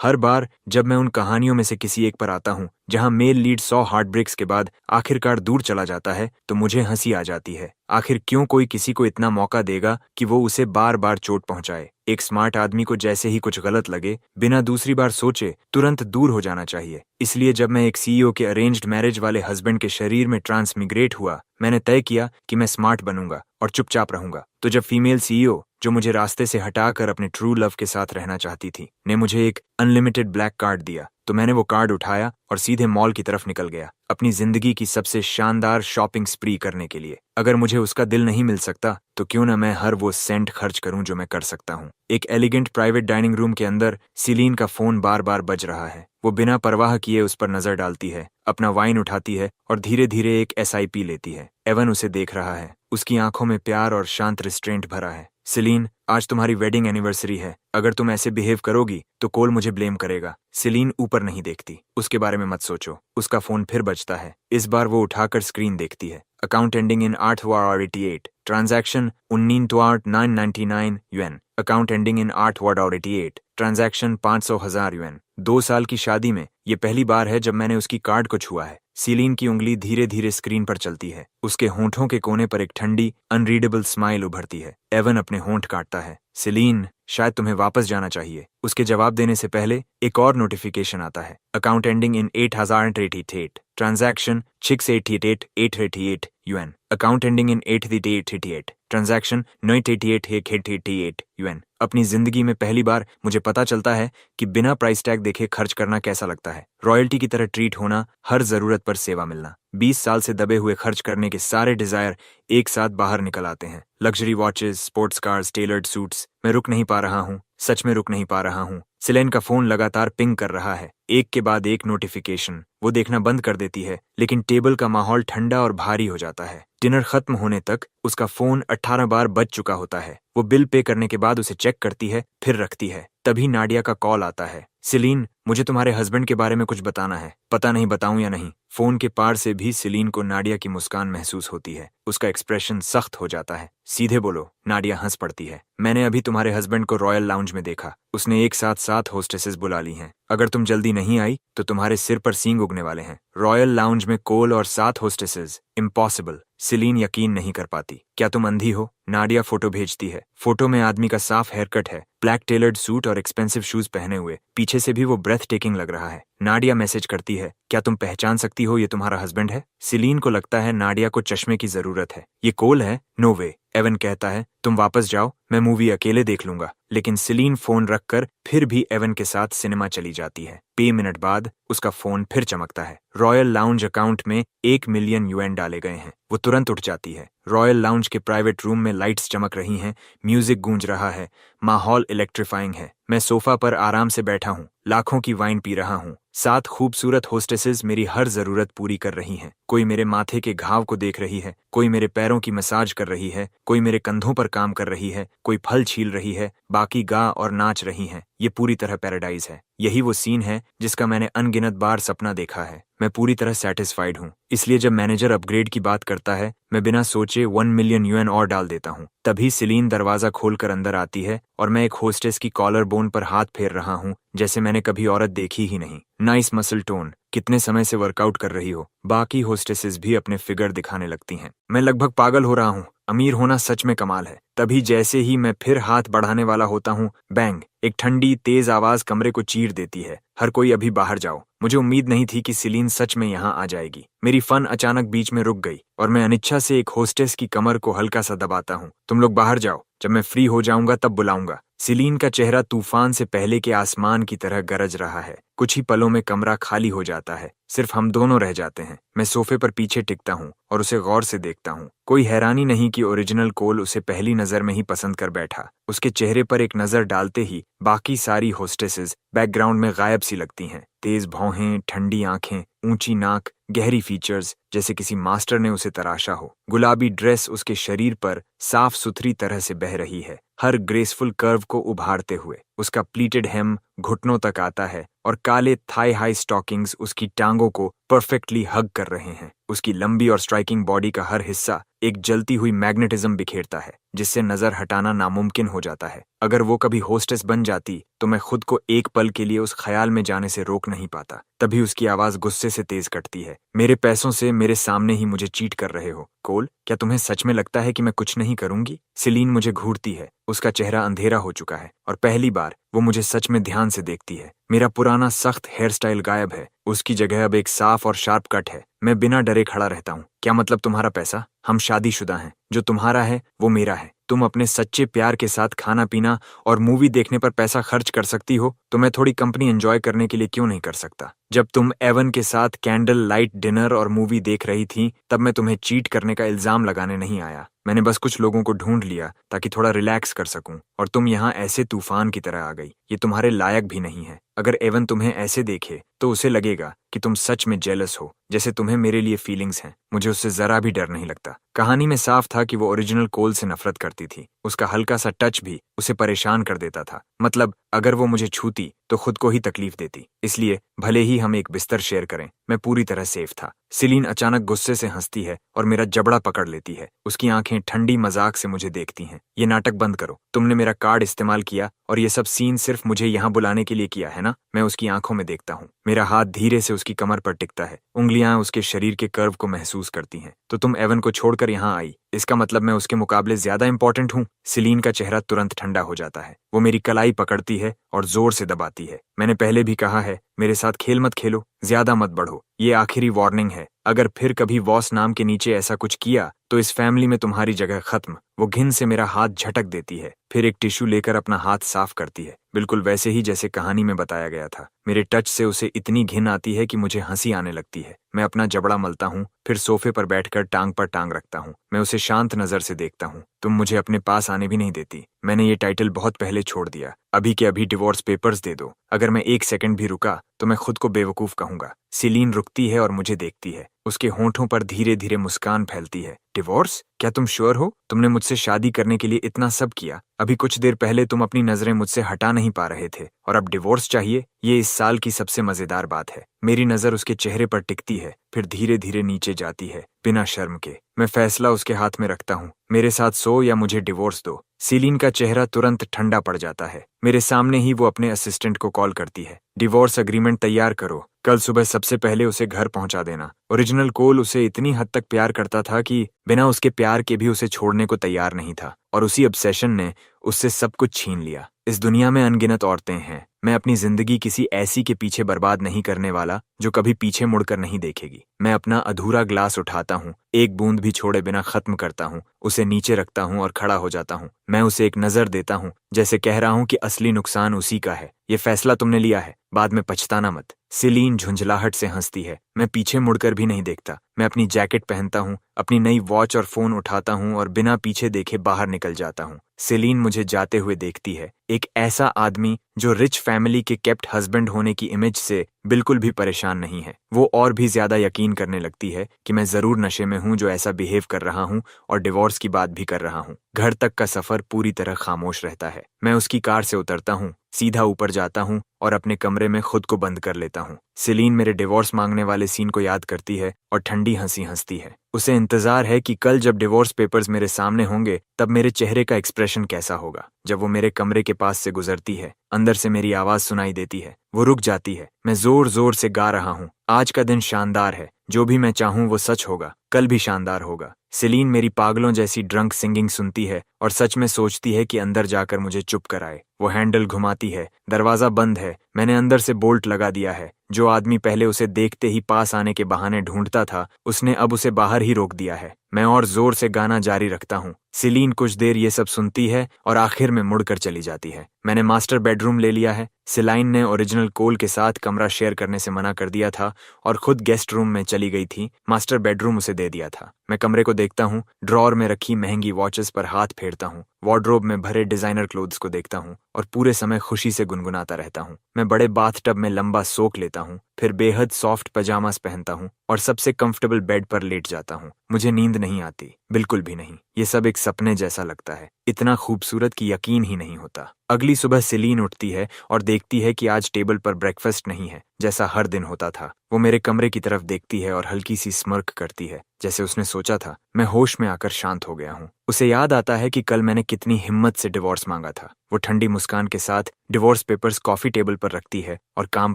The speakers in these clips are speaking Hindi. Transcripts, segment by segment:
हर बार जब मैं उन कहानियों में से किसी एक पर आता हूँ जहाँ मेल लीड 100 हार्ट ब्रेक्स के बाद आखिरकार दूर चला जाता है तो मुझे हंसी आ जाती है। आखिर क्यों कोई किसी को इतना मौका देगा कि वो उसे बार बार चोट पहुंचाए। एक स्मार्ट आदमी को जैसे ही कुछ गलत लगे बिना दूसरी बार सोचे तुरंत दूर हो जाना चाहिए। इसलिए जब मैं एक सीईओ के अरेंज्ड मैरिज वाले हस्बैंड के शरीर में ट्रांसमिग्रेट हुआ, मैंने तय किया कि मैं स्मार्ट बनूंगा और चुपचाप रहूंगा। तो जब फीमेल सीईओ, जो मुझे रास्ते से हटाकर अपने ट्रू लव के साथ रहना चाहती थी, ने मुझे एक अनलिमिटेड ब्लैक कार्ड दिया, तो मैंने वो कार्ड उठाया और सीधे मॉल की तरफ निकल गया, अपनी जिंदगी की सबसे शानदार शॉपिंग स्प्री करने के लिए। अगर मुझे उसका दिल नहीं मिल सकता तो क्यों ना मैं हर वो सेंट खर्च करूं जो मैं कर सकता हूं। एक एलिगेंट प्राइवेट डाइनिंग रूम के अंदर सीलीन का फोन बार बार बज रहा है। वो बिना परवाह किए उस पर नजर डालती है, अपना वाइन उठाती है और धीरे धीरे एक एसआईपी लेती है। एवन उसे देख रहा है, उसकी आंखों में प्यार और शांत रिस्ट्रेंट भरा है। सीलीन, आज तुम्हारी वेडिंग एनिवर्सरी है। अगर तुम ऐसे बिहेव करोगी तो कोल मुझे ब्लेम करेगा। सीलीन ऊपर नहीं देखती, उसके बारे में मत सोचो। उसका फोन फिर बजता है। इस बार वो उठाकर स्क्रीन देखती है। Account ending in 888, transaction 19,999 yuan। Account ending in 888, transaction 500,000 yuan। 2 साल की शादी में ये पहली बार है जब मैंने उसकी कार्ड को छुआ है। सीलीन की उंगली धीरे धीरे स्क्रीन पर चलती है। उसके होंठों के कोने पर एक ठंडी अनरीडेबल स्माइल उभरती है। एवन अपने होंठ काटता है। सीलीन, शायद तुम्हें वापस जाना चाहिए। उसके जवाब देने से पहले एक और नोटिफिकेशन आता है। Account ending in 8,088, transaction 688,888 yuan। Account ending in 88888, transaction 988,888 yuan। अपनी जिंदगी में पहली बार मुझे पता चलता है कि बिना प्राइस टैग देखे खर्च करना कैसा लगता है। रॉयल्टी की तरह ट्रीट होना, हर जरूरत पर सेवा मिलना। 20 साल से दबे हुए खर्च करने के सारे डिजायर एक साथ बाहर निकल आते हैं। Luxury watches, sports cars, tailored suits. मैं रुक नहीं पा रहा हूँ, सच में रुक नहीं पा रहा हूँ। सिलेन का फोन लगातार पिंग कर रहा है, एक के बाद एक नोटिफिकेशन। वो देखना बंद कर देती है, लेकिन टेबल का माहौल ठंडा और भारी हो जाता है। डिनर खत्म होने तक उसका फोन 18 बार बज चुका होता है। वो बिल पे करने के बाद उसे चेक करती है, फिर रखती है। तभी नाडिया का कॉल आता है। सीलीन, मुझे तुम्हारे हस्बैंड के बारे में कुछ बताना है। पता नहीं बताऊं या नहीं। फोन के पार से भी सीलीन को नाडिया की मुस्कान महसूस होती है। उसका एक्सप्रेशन सख्त हो जाता है। सीधे बोलो। नाडिया हंस पड़ती है। मैंने अभी तुम्हारे हस्बैंड को रॉयल लाउंज में देखा। उसने एक साथ 7 होस्टेसेस बुला ली हैं। अगर तुम जल्दी नहीं आई तो तुम्हारे सिर पर सींग उगने वाले हैं। रॉयल लाउंज में कोल और 7 होस्टेसेस, इम्पॉसिबल। सीलीन यकीन नहीं कर पाती। क्या तुम अंधी हो? नाडिया फोटो भेजती है। फोटो में आदमी का साफ हेयरकट है, ब्लैक टेलर्ड सूट और एक्सपेंसिव शूज पहने हुए। पीछे से भी वो ब्रेथ टेकिंग लग रहा है। नाडिया मैसेज करती है, क्या तुम पहचान सकती हो ये तुम्हारा हस्बैंड है? सीलीन को लगता है नाडिया को चश्मे की जरूरत है। ये कोल है? नो वे। एवन कहता है, तुम वापस जाओ, मैं मूवी अकेले देख लूंगा। लेकिन सीलीन फोन रखकर फिर भी एवन के साथ सिनेमा चली जाती है। 2 मिनट बाद उसका फोन फिर चमकता है। रॉयल लाउंज अकाउंट में 1 मिलियन yuan डाले गए हैं। वो तुरंत उठ जाती है। रॉयल लाउंज के प्राइवेट रूम में लाइट्स चमक रही हैं, म्यूजिक गूंज रहा है, माहौल इलेक्ट्रीफाइंग है। मैं सोफा पर आराम से बैठा हूँ, लाखों की वाइन पी रहा हूँ। 7 खूबसूरत होस्टेसेस मेरी हर जरूरत पूरी कर रही हैं। कोई मेरे माथे के घाव को देख रही है, कोई मेरे पैरों की मसाज कर रही है, कोई मेरे कंधों पर काम कर रही है, कोई फल छील रही है, बाकी गा और नाच रही हैं। ये पूरी तरह पैराडाइज है। यही वो सीन है जिसका मैंने अनगिनत बार सपना देखा है। मैं पूरी तरह सेटिस्फाइड हूँ। इसलिए जब मैनेजर अपग्रेड की बात करता है, मैं बिना सोचे 1 मिलियन yuan और डाल देता हूँ। तभी सीलीन दरवाजा खोलकर अंदर आती है और मैं एक होस्टेस की कॉलर बोन पर हाथ फेर रहा हूँ जैसे मैंने कभी औरत देखी ही नहीं। नाइस मसल टोन, कितने समय से वर्कआउट कर रही हो। बाकी होस्टेसेस भी अपने फिगर दिखाने लगती हैं। मैं लगभग पागल हो रहा हूँ। अमीर होना सच में कमाल है। तभी जैसे ही मैं फिर हाथ बढ़ाने वाला होता हूँ, बैंग, एक ठंडी तेज आवाज कमरे को चीर देती है। हर कोई अभी बाहर जाओ। मुझे उम्मीद नहीं थी कि सीलीन सच में यहाँ आ जाएगी। मेरी फन अचानक बीच में रुक गई और मैं अनिच्छा से एक होस्टेस की कमर को हल्का सा दबाता हूँ। तुम लोग बाहर जाओ, जब मैं फ्री हो जाऊंगा तब बुलाऊंगा। सीलीन का चेहरा तूफान से पहले के आसमान की तरह गरज रहा है। कुछ ही पलों में कमरा खाली हो जाता है। सिर्फ हम दोनों रह जाते हैं। मैं सोफे पर पीछे टिकता हूँ और उसे गौर से देखता हूँ। कोई हैरानी नहीं कि ओरिजिनल कोल उसे पहली नजर में ही पसंद कर बैठा। उसके चेहरे पर एक नजर डालते ही बाकी सारी होस्टेसेस बैकग्राउंड में गायब सी लगती हैं। तेज भौहें, ठंडी आंखें, ऊंची नाक, गहरी फीचर्स जैसे किसी मास्टर ने उसे तराशा हो। गुलाबी ड्रेस उसके शरीर पर साफ सुथरी तरह से बह रही है, हर ग्रेसफुल कर्व को उभारते हुए। उसका प्लीटेड हेम घुटनों तक आता है और काले थाई हाई स्टॉकिंग्स उसकी टांगों को परफेक्टली हग कर रहे हैं। उसकी लंबी और स्ट्राइकिंग बॉडी का हर हिस्सा एक जलती हुई मैग्नेटिज्म बिखेरता है, जिससे नजर हटाना नामुमकिन हो जाता है। अगर वो कभी होस्टेस बन जाती तो मैं खुद को एक पल के लिए उस ख्याल में जाने से रोक नहीं पाता। तभी उसकी आवाज गुस्से से तेज कटती है। मेरे पैसों से मेरे सामने ही मुझे चीट कर रहे हो। कोल, क्या तुम्हें सच में लगता है कि मैं कुछ नहीं करूंगी? सिलीन मुझे घूरती है। उसका चेहरा अंधेरा हो चुका है और पहली बार वो मुझे सच में ध्यान से देखती है। मेरा पुराना सख्त हेयर स्टाइल गायब है, उसकी जगह अब एक साफ और शार्प कट है। मैं बिना डरे खड़ा रहता हूँ। क्या मतलब तुम्हारा पैसा? हम शादीशुदा हैं। जो तुम्हारा है वो मेरा है। तुम अपने सच्चे प्यार के साथ खाना पीना और मूवी देखने पर पैसा खर्च कर सकती हो, तो मैं थोड़ी कंपनी एंजॉय करने के लिए क्यों नहीं कर सकता? जब तुम एवन के साथ कैंडल लाइट डिनर और मूवी देख रही थी, तब मैं तुम्हें चीट करने का इल्जाम लगाने नहीं आया। मैंने बस कुछ लोगों को ढूंढ लिया ताकि थोड़ा रिलैक्स कर सकूं, और तुम यहाँ ऐसे तूफान की तरह आ गई। ये तुम्हारे लायक भी नहीं है। अगर एवन तुम्हें ऐसे देखे तो उसे लगेगा कि तुम सच में जेलस हो, जैसे तुम्हें मेरे लिए फीलिंग्स हैं। मुझे उससे जरा भी डर नहीं लगता। कहानी में साफ था कि वो ओरिजिनल कोल से नफरत करती थी। उसका हल्का सा टच भी उसे परेशान कर देता था। मतलब अगर वो मुझे छूती तो खुद को ही तकलीफ देती। इसलिए भले ही हम एक बिस्तर शेयर करें, मैं पूरी तरह सेफ था। सिलीन अचानक गुस्से से हंसती है और मेरा जबड़ा पकड़ लेती है। उसकी आंखें ठंडी मजाक से मुझे देखती हैं। ये नाटक बंद करो। तुमने मेरा कार्ड इस्तेमाल किया और ये सब सीन सिर्फ मुझे यहाँ बुलाने के लिए किया है ना? मैं उसकी आंखों में देखता हूँ। मेरा हाथ धीरे से उसकी कमर पर टिकता है। उंगलियां उसके शरीर के कर्व को महसूस करती हैं। तो तुम एवन को छोड़कर यहाँ आई, इसका मतलब मैं उसके मुकाबले ज्यादा इंपॉर्टेंट हूँ? सिलीन का चेहरा तुरंत ठंडा हो जाता है। वो मेरी कलाई पकड़ती है और जोर से दबाती है। मैंने पहले भी कहा है, मेरे साथ खेल मत खेलो, ज्यादा मत बढ़ो। ये आखिरी वार्निंग है। अगर फिर कभी वॉस नाम के नीचे ऐसा कुछ किया तो इस फैमिली में तुम्हारी जगह खत्म। वो घिन से मेरा हाथ झटक देती है, फिर एक टिश्यू लेकर अपना हाथ साफ करती है, बिल्कुल वैसे ही जैसे कहानी में बताया गया था। मेरे टच से उसे इतनी घिन आती है कि मुझे हंसी आने लगती है। मैं अपना जबड़ा मलता हूँ, फिर सोफे पर बैठकर टांग पर टांग रखता हूँ। मैं उसे शांत नजर से देखता हूँ। तुम मुझे अपने पास आने भी नहीं देती। मैंने ये टाइटल बहुत पहले छोड़ दिया। अभी के अभी डिवोर्स पेपर्स दे दो। अगर मैं एक सेकंड भी रुका तो मैं खुद को बेवकूफ कहूंगा। सिलीन रुकती है और मुझे देखती है। उसके होंठों पर धीरे धीरे मुस्कान फैलती है। डिवोर्स? क्या तुम श्योर हो? तुमने मुझसे शादी करने के लिए इतना सब किया। अभी कुछ देर पहले तुम अपनी नजरें मुझसे हटा नहीं पा रहे थे, और अब डिवोर्स चाहिए? ये इस साल की सबसे मजेदार बात है। मेरी नजर उसके चेहरे पर टिकती है, फिर धीरे धीरे नीचे जाती है, बिना शर्म के। मैं फैसला उसके हाथ में रखता हूँ। मेरे साथ सो या मुझे डिवोर्स दो। सीलिन का चेहरा तुरंत ठंडा पड़ जाता है। मेरे सामने ही वो अपने असिस्टेंट को कॉल करती है। डिवोर्स अग्रीमेंट तैयार करो। कल सुबह सबसे पहले उसे घर पहुंचा देना। ओरिजिनल कोल उसे इतनी हद तक प्यार करता था कि बिना उसके प्यार के भी उसे छोड़ने को तैयार नहीं था, और उसी ऑब्सेशन ने उससे सब कुछ छीन लिया। इस दुनिया में अनगिनत औरतें हैं। मैं अपनी जिंदगी किसी ऐसी के पीछे बर्बाद नहीं करने वाला जो कभी पीछे मुड़कर नहीं देखेगी। मैं अपना अधूरा ग्लास उठाता हूँ, एक बूंद भी छोड़े बिना खत्म करता हूँ, उसे नीचे रखता हूँ और खड़ा हो जाता हूँ। मैं उसे एक नजर देता हूँ, जैसे कह रहा हूँ कि असली नुकसान उसी का है। ये फैसला तुमने लिया है, बाद में पछताना मत। सिलीन झुंझलाहट से हंसती है। मैं पीछे मुड़कर भी नहीं देखता। मैं अपनी जैकेट पहनता हूँ, अपनी नई वॉच और फोन उठाता हूँ और बिना पीछे देखे बाहर निकल जाता हूँ। सिलीन मुझे जाते हुए देखती है। एक ऐसा आदमी जो रिच फैमिली के केप्ट हस्बैंड होने की इमेज से बिल्कुल भी परेशान नहीं है। वो और भी ज्यादा यकीन करने लगती है कि मैं जरूर नशे में हूँ जो ऐसा बिहेव कर रहा हूँ और डिवोर्स की बात भी कर रहा हूँ। घर तक का सफर पूरी तरह खामोश रहता है। मैं उसकी कार से उतरता हूँ, सीधा ऊपर जाता हूँ और अपने कमरे में खुद को बंद कर लेता हूँ। सिलीन मेरे डिवोर्स मांगने वाले सीन को याद करती है और ठंडी हंसी हंसती है। उसे इंतजार है कि कल जब डिवोर्स पेपर्स मेरे सामने होंगे तब मेरे चेहरे का एक्सप्रेशन कैसा होगा। जब वो मेरे कमरे के पास से गुजरती है, अंदर से मेरी आवाज सुनाई देती है। वो रुक जाती है। मैं जोर जोर से गा रहा हूँ, आज का दिन शानदार है, जो भी मैं चाहूँ वो सच होगा, कल भी शानदार होगा। सिलीन मेरी पागलों जैसी ड्रंक सिंगिंग सुनती है और सच में सोचती है कि अंदर जाकर मुझे चुप कराए। वो हैंडल घुमाती है, दरवाजा बंद है। मैंने अंदर से बोल्ट लगा दिया है। जो आदमी पहले उसे देखते ही पास आने के बहाने ढूंढता था, उसने अब उसे बाहर ही रोक दिया है। मैं और जोर से गाना जारी रखता हूँ। सिलीन कुछ देर ये सब सुनती है और आखिर में मुड़कर चली जाती है। मैंने मास्टर बेडरूम ले लिया है। सिलाइन ने ओरिजिनल कोल के साथ कमरा शेयर करने से मना कर दिया था और खुद गेस्ट रूम में चली गई थी। मास्टर बेडरूम उसे दे दिया था। मैं कमरे को देखता हूँ, ड्रॉर में रखी महंगी वॉचेस पर हाथ फेरता हूँ, वार्डरोब में भरे डिजाइनर क्लोथ्स को देखता हूँ और पूरे समय खुशी से गुनगुनाता रहता हूँ। मैं बड़े बाथटब में लंबा सोख लेता हूँ, फिर बेहद सॉफ्ट पजामास पहनता हूँ और सबसे कंफर्टेबल बेड पर लेट जाता हूँ। मुझे नींद नहीं आती, बिल्कुल भी नहीं। ये सब एक सपने जैसा लगता है, इतना खूबसूरत कि यकीन ही नहीं होता। अगली सुबह सेलीन उठती है और देखती है कि आज टेबल पर ब्रेकफास्ट नहीं है, जैसा हर दिन होता था। वो मेरे कमरे की तरफ देखती है और हल्की सी स्मर्क करती है, जैसे उसने सोचा था। मैं होश में आकर शांत हो गया हूँ। उसे याद आता है कि कल मैंने कितनी हिम्मत से डिवोर्स मांगा था। वो ठंडी मुस्कान के साथ डिवोर्स पेपर्स कॉफी टेबल पर रखती है और काम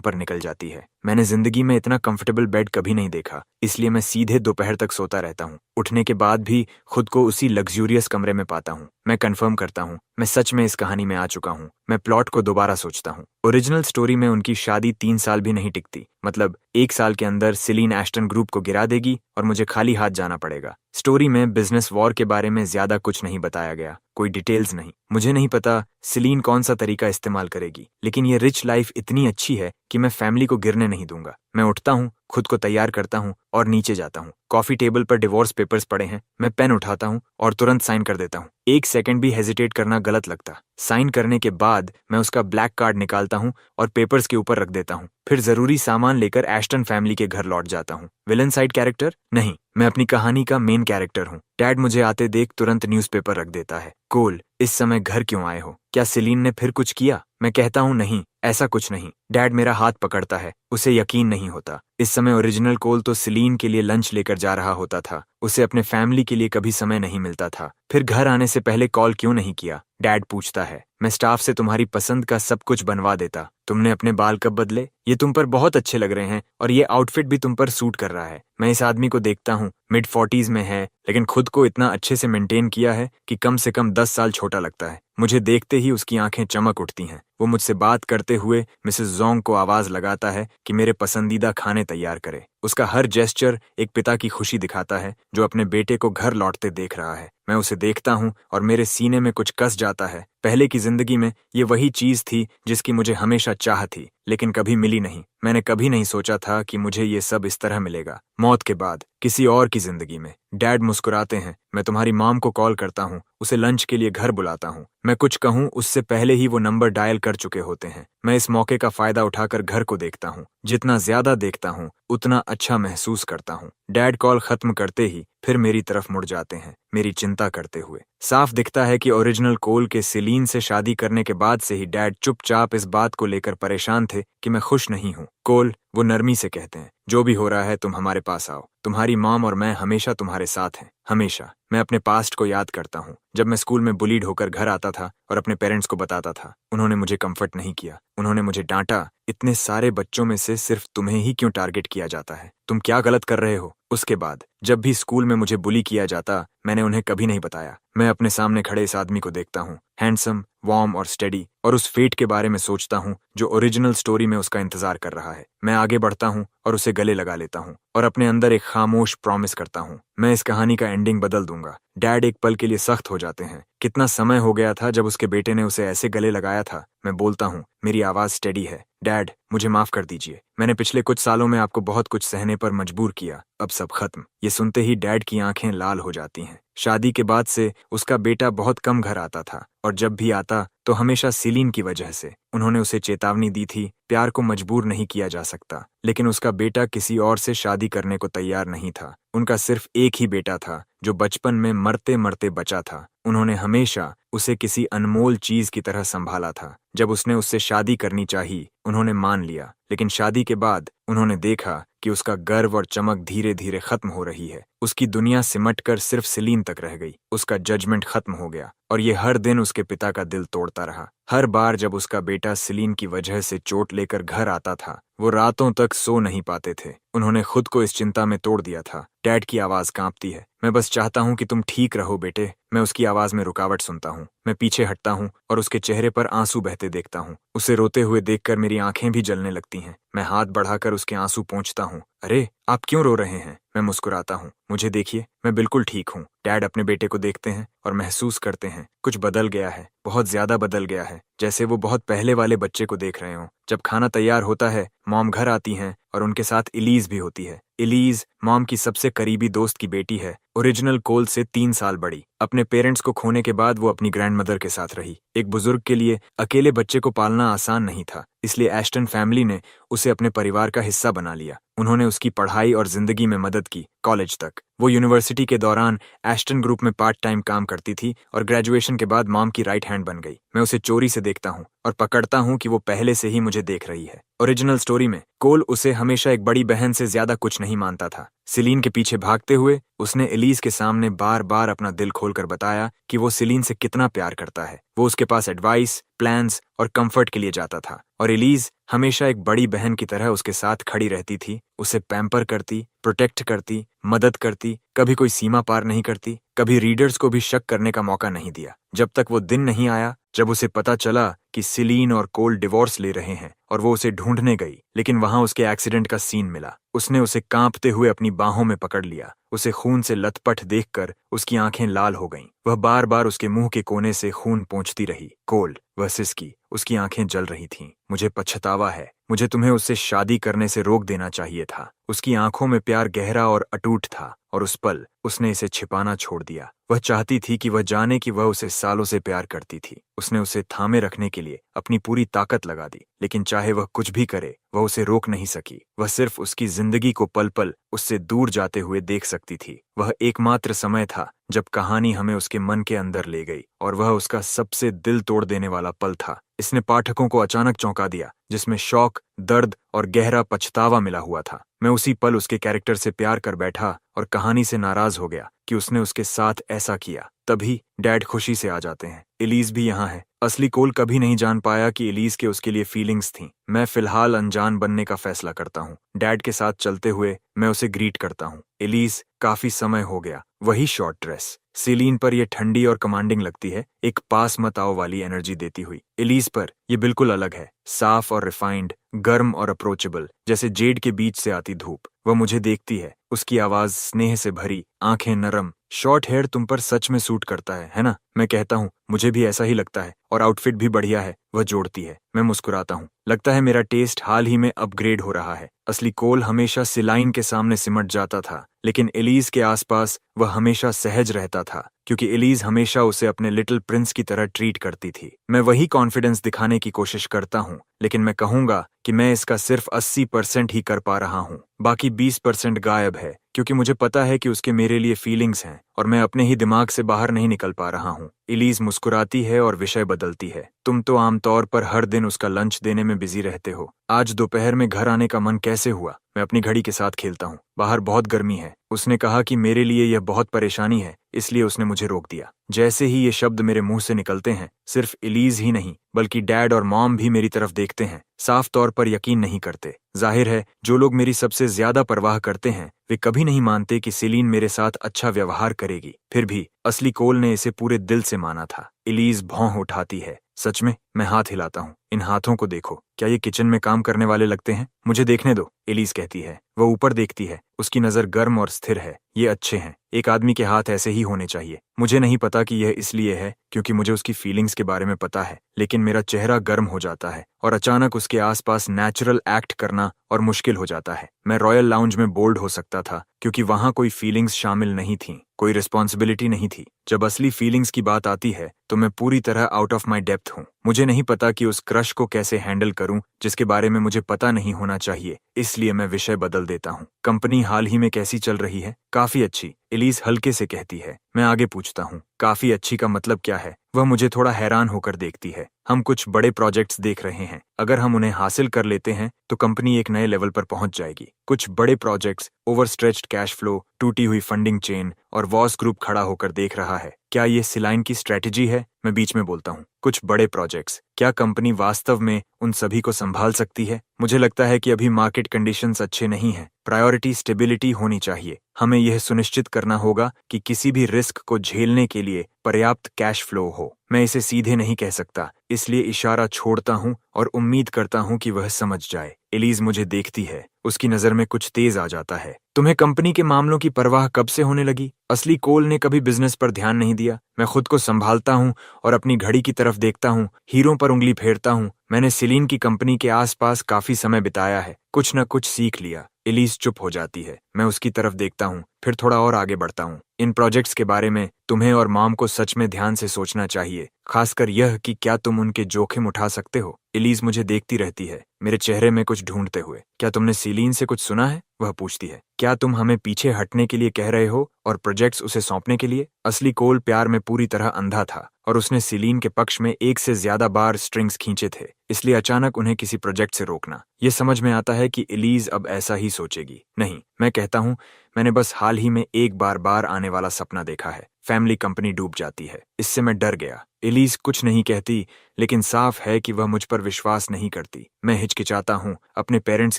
पर निकल जाती है। मैंने जिंदगी में इतना कंफर्टेबल बेड कभी नहीं देखा, इसलिए मैं सीधे दोपहर तक सोता रहता हूँ। उठने के बाद भी खुद को उसी लग्जूरियस कमरे में पाता हूँ। मैं कंफर्म करता हूँ, मैं सच में इस कहानी में आ चुका हूँ। मैं प्लॉट को दोबारा सोचता हूँ। ओरिजिनल स्टोरी में उनकी शादी 3 साल भी नहीं टिकती, मतलब 1 साल के अंदर सिलीन एस्टन ग्रुप को गिरा देगी और मुझे खाली हाथ जाना पड़ेगा। स्टोरी में बिजनेस वॉर के बारे में ज्यादा कुछ नहीं बताया गया, कोई डिटेल्स नहीं। मुझे नहीं पता सिलीन कौन सा तरीका इस्तेमाल करेगी, लेकिन ये रिच लाइफ इतनी अच्छी है कि मैं फैमिली को गिरने नहीं दूंगा। मैं उठता हूँ, खुद को तैयार करता हूँ और नीचे जाता हूँ। कॉफी टेबल पर डिवोर्स पेपर्स पड़े हैं। मैं पेन उठाता हूँ और तुरंत साइन कर देता हूँ। 1 सेकंड भी हेजिटेट करना गलत लगता। साइन करने के बाद मैं उसका ब्लैक कार्ड निकालता हूँ और पेपर्स के ऊपर रख देता हूँ। फिर जरूरी सामान लेकर एस्टन फैमिली के घर लौट जाता हूँ। विलन साइड कैरेक्टर नहीं, मैं अपनी कहानी का मेन कैरेक्टर हूँ। डैड मुझे आते देख तुरंत न्यूज़पेपर रख देता है। कोल, इस समय घर क्यों आए हो? क्या सिलीन ने फिर कुछ किया? मैं कहता हूँ नहीं, ऐसा कुछ नहीं। डैड मेरा हाथ पकड़ता है, उसे यकीन नहीं होता। इस समय ओरिजिनल कोल तो सिलीन के लिए लंच लेकर जा रहा होता था। उसे अपने फैमिली के लिए कभी समय नहीं मिलता था। फिर घर आने से पहले कॉल क्यों नहीं किया? डैड पूछता है। मैं स्टाफ से तुम्हारी पसंद का सब कुछ बनवा देता। तुमने अपने बाल कब बदले? ये तुम पर बहुत अच्छे लग रहे हैं और ये आउटफिट भी तुम पर सूट कर रहा है। मैं इस आदमी को देखता हूँ, मिड 40s में है, लेकिन खुद को इतना अच्छे से मेंटेन किया है कि कम से कम 10 साल छोटा लगता है। मुझे देखते ही उसकी आंखें चमक उठती हैं। वो मुझसे बात करते हुए मिसेस जोंग को आवाज लगाता है कि मेरे पसंदीदा खाने तैयार करे। उसका हर जेस्चर एक पिता की खुशी दिखाता है जो अपने बेटे को घर लौटते देख रहा है। मैं उसे देखता हूँ और मेरे सीने में कुछ कस जाता है। पहले की जिंदगी में ये वही चीज थी जिसकी मुझे हमेशा चाह थी, लेकिन कभी मिली नहीं। मैंने कभी नहीं सोचा था कि मुझे ये सब इस तरह मिलेगा, मौत के बाद, किसी और की जिंदगी में। डैड मुस्कुराते हैं। मैं तुम्हारी मॉम को कॉल करता हूँ, उसे लंच के लिए घर बुलाता हूँ। मैं कुछ कहूँ उससे पहले ही वो नंबर डायल कर चुके होते हैं। मैं इस मौके का फायदा उठाकर घर को देखता हूँ। जितना ज्यादा देखता हूँ उतना अच्छा महसूस करता हूँ। डैड कॉल खत्म करते ही फिर मेरी तरफ मुड़ जाते हैं, मेरी चिंता करते हुए। साफ दिखता है कि ओरिजिनल कोल के सिलीन से शादी करने के बाद से ही डैड चुपचाप इस बात को लेकर परेशान थे कि मैं खुश नहीं हूँ। कोल, वो नरमी से कहते हैं, जो भी हो रहा है तुम हमारे पास आओ। तुम्हारी मॉम और मैं हमेशा तुम्हारे साथ हैं, हमेशा। मैं अपने पास्ट को याद करता हूँ, जब मैं स्कूल में बुलीड होकर घर आता था और अपने पेरेंट्स को बताता था। उन्होंने मुझे कंफर्ट नहीं किया, उन्होंने मुझे डांटा। इतने सारे बच्चों में से सिर्फ तुम्हें ही क्यों टारगेट किया जाता है? तुम क्या गलत कर रहे हो? उसके बाद जब भी स्कूल में मुझे बुली किया जाता, मैंने उन्हें कभी नहीं बताया। मैं अपने सामने खड़े इस आदमी को देखता हूँ, हैंडसम, वार्म और स्टेडी, और उस फेट के बारे में सोचता हूँ जो ओरिजिनल स्टोरी में उसका इंतजार कर रहा है। मैं आगे बढ़ता हूँ और उसे गले लगा लेता हूँ और अपने अंदर एक खामोश प्रॉमिस करता हूँ, मैं इस कहानी का एंडिंग बदल दूंगा। डैड एक पल के लिए सख्त हो जाते हैं। कितना समय हो गया था जब उसके बेटे ने उसे ऐसे गले लगाया था। मैं बोलता हूँ, मेरी आवाज स्टेडी है, डैड मुझे माफ कर दीजिए। मैंने पिछले कुछ सालों में आपको बहुत कुछ सहने पर मजबूर किया, अब सब खत्म। ये सुनते ही डैड की आंखें लाल हो जाती हैं। शादी के बाद से उसका बेटा बहुत कम घर आता था और जब भी आता तो हमेशा सिलीन की वजह से। उन्होंने उसे चेतावनी दी थी, प्यार को मजबूर नहीं किया जा सकता, लेकिन उसका बेटा किसी और से शादी करने को तैयार नहीं था। उनका सिर्फ एक ही बेटा था जो बचपन में मरते मरते बचा था। उन्होंने हमेशा उसे किसी अनमोल चीज की तरह संभाला था। जब उसने उससे शादी करनी चाहिए, उन्होंने मान लिया, लेकिन शादी के बाद उन्होंने देखा कि उसका गर्व और चमक धीरे धीरे खत्म हो रही है। उसकी दुनिया सिमटकर सिर्फ सिलीन तक रह गई। उसका जजमेंट खत्म हो गया और ये हर दिन उसके पिता का दिल तोड़ता रहा। हर बार जब उसका बेटा सिलीन की वजह से चोट लेकर घर आता था, वो रातों तक सो नहीं पाते थे। उन्होंने खुद को इस चिंता में तोड़ दिया था। डैड की आवाज कांपती है, मैं बस चाहता हूँ कि तुम ठीक रहो बेटे। मैं उसकी आवाज में रुकावट सुनता हूँ। मैं पीछे हटता हूँ और उसके चेहरे पर आंसू बहते देखता हूँ। उसे रोते हुए देखकर मेरी आंखें भी जलने लगती हैं। मैं हाथ बढ़ाकर उसके आंसू पोंछता हूँ। अरे, आप क्यों रो रहे हैं? मैं मुस्कुराता हूँ। मुझे देखिए, मैं बिल्कुल ठीक हूँ। डैड अपने बेटे को देखते हैं और महसूस करते हैं कुछ बदल गया है, बहुत ज्यादा बदल गया है, जैसे वो बहुत पहले वाले बच्चे को देख रहे हों। जब खाना तैयार होता है, मॉम घर आती हैं और उनके साथ इलीज भी होती है। इलीज मॉम की सबसे करीबी दोस्त की बेटी है, ओरिजिनल कोल से 3 साल बड़ी। अपने पेरेंट्स को खोने के बाद वो अपनी ग्रैंडमदर के साथ रही। एक बुजुर्ग के लिए अकेले बच्चे को पालना आसान नहीं था, इसलिए एस्टन फैमिली ने उसे अपने परिवार का हिस्सा बना लिया। उन्होंने उसकी पढ़ाई और जिंदगी में मदद की, कॉलेज तक। वो यूनिवर्सिटी के दौरान एस्टन ग्रुप में पार्ट टाइम काम करती थी और ग्रेजुएशन के बाद मॉम की राइट हैंड बन गई। मैं उसे चोरी से देखता हूँ और पकड़ता हूँ कि वो पहले से ही मुझे देख रही है। ओरिजिनल स्टोरी में कोल उसे हमेशा एक बड़ी बहन से ज्यादा कुछ नहीं मानता था। सिलीन के पीछे भागते हुए उसने एलिज के सामने बार बार अपना दिल खोलकर बताया कि वो सिलीन से कितना प्यार करता है। वो उसके पास एडवाइस, प्लान्स और कंफर्ट के लिए जाता था और एलिज हमेशा एक बड़ी बहन की तरह उसके साथ खड़ी रहती थी, उसे पैम्पर करती, प्रोटेक्ट करती, मदद करती, कभी कोई सीमा पार नहीं करती, कभी रीडर्स को भी शक करने का मौका नहीं दिया। जब तक वो दिन नहीं आया जब उसे पता चला कि सिलीन और कोल डिवोर्स ले रहे हैं और वो उसे ढूंढने गई, लेकिन वहां उसके एक्सीडेंट का सीन मिला। उसने उसे कांपते हुए अपनी बाहों में पकड़ लिया। उसे खून से लथपथ देखकर उसकी आंखें लाल हो गईं। वह बार बार उसके मुंह के कोने से खून पोंछती रही। कोल, वह सिसकी, उसकी आंखें जल रही थीं। मुझे पछतावा है, मुझे तुम्हें उससे शादी करने से रोक देना चाहिए था। उसकी आंखों में प्यार गहरा और अटूट था और उस पल उसने इसे छिपाना छोड़ दिया। वह चाहती थी कि वह जाने कि वह उसे सालों से प्यार करती थी। उसने उसे थामे रखने के लिए अपनी पूरी ताकत लगा दी, लेकिन चाहे वह कुछ भी करे वह उसे रोक नहीं सकी। वह सिर्फ उसकी जिंदगी को पल पल उससे दूर जाते हुए देख सकती थी। वह एकमात्र समय था जब कहानी हमें उसके मन के अंदर ले गई और वह उसका सबसे दिल तोड़ देने वाला पल था। इसने पाठकों को अचानक चौंका दिया, जिसमें शौक, दर्द और गहरा पछतावा मिला हुआ था। मैं उसी पल उसके कैरेक्टर से प्यार कर बैठा और कहानी से नाराज हो गया कि उसने उसके साथ ऐसा किया। तभी डैड खुशी से आ जाते हैं। एलिज भी यहाँ है। असली कोल कभी नहीं जान पाया कि एलिज के उसके लिए फीलिंग्स थीं। मैं फिलहाल अनजान बनने का फैसला करता हूँ। डैड के साथ चलते हुए मैं उसे ग्रीट करता हूँ। एलिज, काफी समय हो गया। वही शॉर्ट ड्रेस। सीलीन पर यह ठंडी और कमांडिंग लगती है, एक पास मत आओ वाली एनर्जी देती हुई। एलिज पर यह बिल्कुल अलग है, साफ और रिफाइंड, गर्म और अप्रोचेबल, जैसे जेड के बीच से आती धूप। वह मुझे देखती है, उसकी आवाज स्नेह से भरी, आंखें नरम। शॉर्ट हेयर तुम पर सच में सूट करता है ना? मैं कहता हूँ, मुझे भी ऐसा ही लगता है और आउटफिट भी बढ़िया है। वह जोड़ती है। मैं मुस्कुराता हूँ। लगता है मेरा टेस्ट हाल ही में अपग्रेड हो रहा है। असली कोल हमेशा सिलाइन के सामने सिमट जाता था, लेकिन एलिज के आसपास वह हमेशा सहज रहता था, क्योंकि एलिज हमेशा उसे अपने लिटिल प्रिंस की तरह ट्रीट करती थी। मैं वही कॉन्फिडेंस दिखाने की कोशिश करता हूँ, लेकिन मैं कहूँगा कि मैं इसका सिर्फ 80% ही कर पा रहा हूँ। बाकी 20% गायब है, क्योंकि मुझे पता है कि उसके मेरे लिए फीलिंग्स हैं और मैं अपने ही दिमाग से बाहर नहीं निकल पा रहा हूँ। एलिज मुस्कुराती है और विषय बदलती है। तुम तो आमतौर पर हर दिन उसका लंच देने में बिजी रहते हो। आज दोपहर में घर आने का मन कैसे हुआ? मैं अपनी घड़ी के साथ खेलता हूँ। बाहर बहुत गर्मी है। उसने कहा कि मेरे लिए यह बहुत परेशानी है, इसलिए उसने मुझे रोक दिया। जैसे ही ये शब्द मेरे मुंह से निकलते हैं, सिर्फ एलिज ही नहीं बल्कि डैड और मॉम भी मेरी तरफ देखते हैं, साफ तौर पर यकीन नहीं करते। जाहिर है, जो लोग मेरी सबसे ज्यादा परवाह करते हैं वे कभी नहीं मानते कि सिलीन मेरे साथ अच्छा व्यवहार करेगी। फिर भी असली कोल ने इसे पूरे दिल से माना था। एलिज भौं उठाती है। सच में? मैं हाथ हिलाता हूँ। इन हाथों को देखो, क्या ये किचन में काम करने वाले लगते हैं? मुझे देखने दो, एलिज कहती है। वह ऊपर देखती है। उसकी नजर गर्म और स्थिर है। ये अच्छे हैं। एक आदमी के हाथ ऐसे ही होने चाहिए। मुझे नहीं पता कि यह इसलिए है क्योंकि मुझे उसकी फीलिंग्स के बारे में पता है, लेकिन मेरा चेहरा गर्म हो जाता है और अचानक उसके आसपास नेचुरल एक्ट करना और मुश्किल हो जाता है। मैं रॉयल लाउंज में बोल्ड हो सकता था क्योंकि वहां कोई फीलिंग्स शामिल नहीं थीं, कोई रिस्पॉन्सिबिलिटी नहीं थी। जब असली फीलिंग्स की बात आती है तो मैं पूरी तरह आउट ऑफ माई डेप्थ हूँ। मुझे नहीं पता कि उस क्रश को कैसे हैंडल करूं जिसके बारे में मुझे पता नहीं होना चाहिए, इसलिए मैं विषय बदल देता हूँ। कंपनी हाल ही में कैसी चल रही है? काफी अच्छी, एलिज हल्के से कहती है। मैं आगे पूछता हूँ, काफी अच्छी का मतलब क्या है? वह मुझे थोड़ा हैरान होकर देखती है। हम कुछ बड़े प्रोजेक्ट्स देख रहे हैं। अगर हम उन्हें हासिल कर लेते हैं तो कंपनी एक नए लेवल पर पहुंच जाएगी। कुछ बड़े प्रोजेक्ट्स, ओवरस्ट्रेच्ड कैश फ्लो, टूटी हुई फंडिंग चेन और वॉस ग्रुप खड़ा होकर देख रहा है। क्या ये सिलाइन की स्ट्रेटेजी है? मैं बीच में बोलता हूँ। कुछ बड़े प्रोजेक्ट्स, क्या कंपनी वास्तव में उन सभी को संभाल सकती है? मुझे लगता है कि अभी मार्केट कंडीशंस अच्छे नहीं हैं। प्रायोरिटी स्टेबिलिटी होनी चाहिए। हमें यह सुनिश्चित करना होगा कि किसी भी रिस्क को झेलने के लिए पर्याप्त कैश फ्लो हो। मैं इसे सीधे नहीं कह सकता, इसलिए इशारा छोड़ता हूँ और उम्मीद करता हूँ कि वह समझ जाए। एलिज मुझे देखती है। उसकी नजर में कुछ तेज आ जाता है। तुम्हें कंपनी के मामलों की परवाह कब से होने लगी? असली कोल ने कभी बिजनेस पर ध्यान नहीं दिया। मैं खुद को संभालता हूँ और अपनी घड़ी की तरफ देखता हूँ, हीरों पर उंगली फेरता हूँ। मैंने सिलीन की कंपनी के आसपास काफी समय बिताया है, कुछ न कुछ सीख लिया। एलिस चुप हो जाती है। मैं उसकी तरफ देखता हूँ, फिर थोड़ा और आगे बढ़ता हूँ। इन प्रोजेक्ट्स के बारे में तुम्हें और मॉम को सच में ध्यान से सोचना चाहिए, खासकर यह कि क्या तुम उनके जोखिम उठा सकते हो। एलिस मुझे देखती रहती है, मेरे चेहरे में कुछ ढूंढते हुए। क्या तुमने सीलीन से कुछ सुना है? वह पूछती है। क्या तुम हमें पीछे हटने के लिए कह रहे हो और प्रोजेक्ट्स उसे सौंपने के लिए? असली कोल प्यार में पूरी तरह अंधा था और उसने सीलीन के पक्ष में एक से ज्यादा बार स्ट्रिंग्स खींचे थे, इसलिए अचानक उन्हें किसी प्रोजेक्ट से रोकना। यह समझ में आता है कि एलिस अब ऐसा ही सोचेगी। नहीं, मैं कहता हूँ, मैंने बस हाल ही में एक बार आने वाला सपना देखा है। फैमिली कंपनी डूब जाती है। इससे मैं डर गया। एलिस कुछ नहीं कहती, लेकिन साफ है कि वह मुझ पर विश्वास नहीं करती। मैं हिचकिचाता हूँ, अपने पेरेंट्स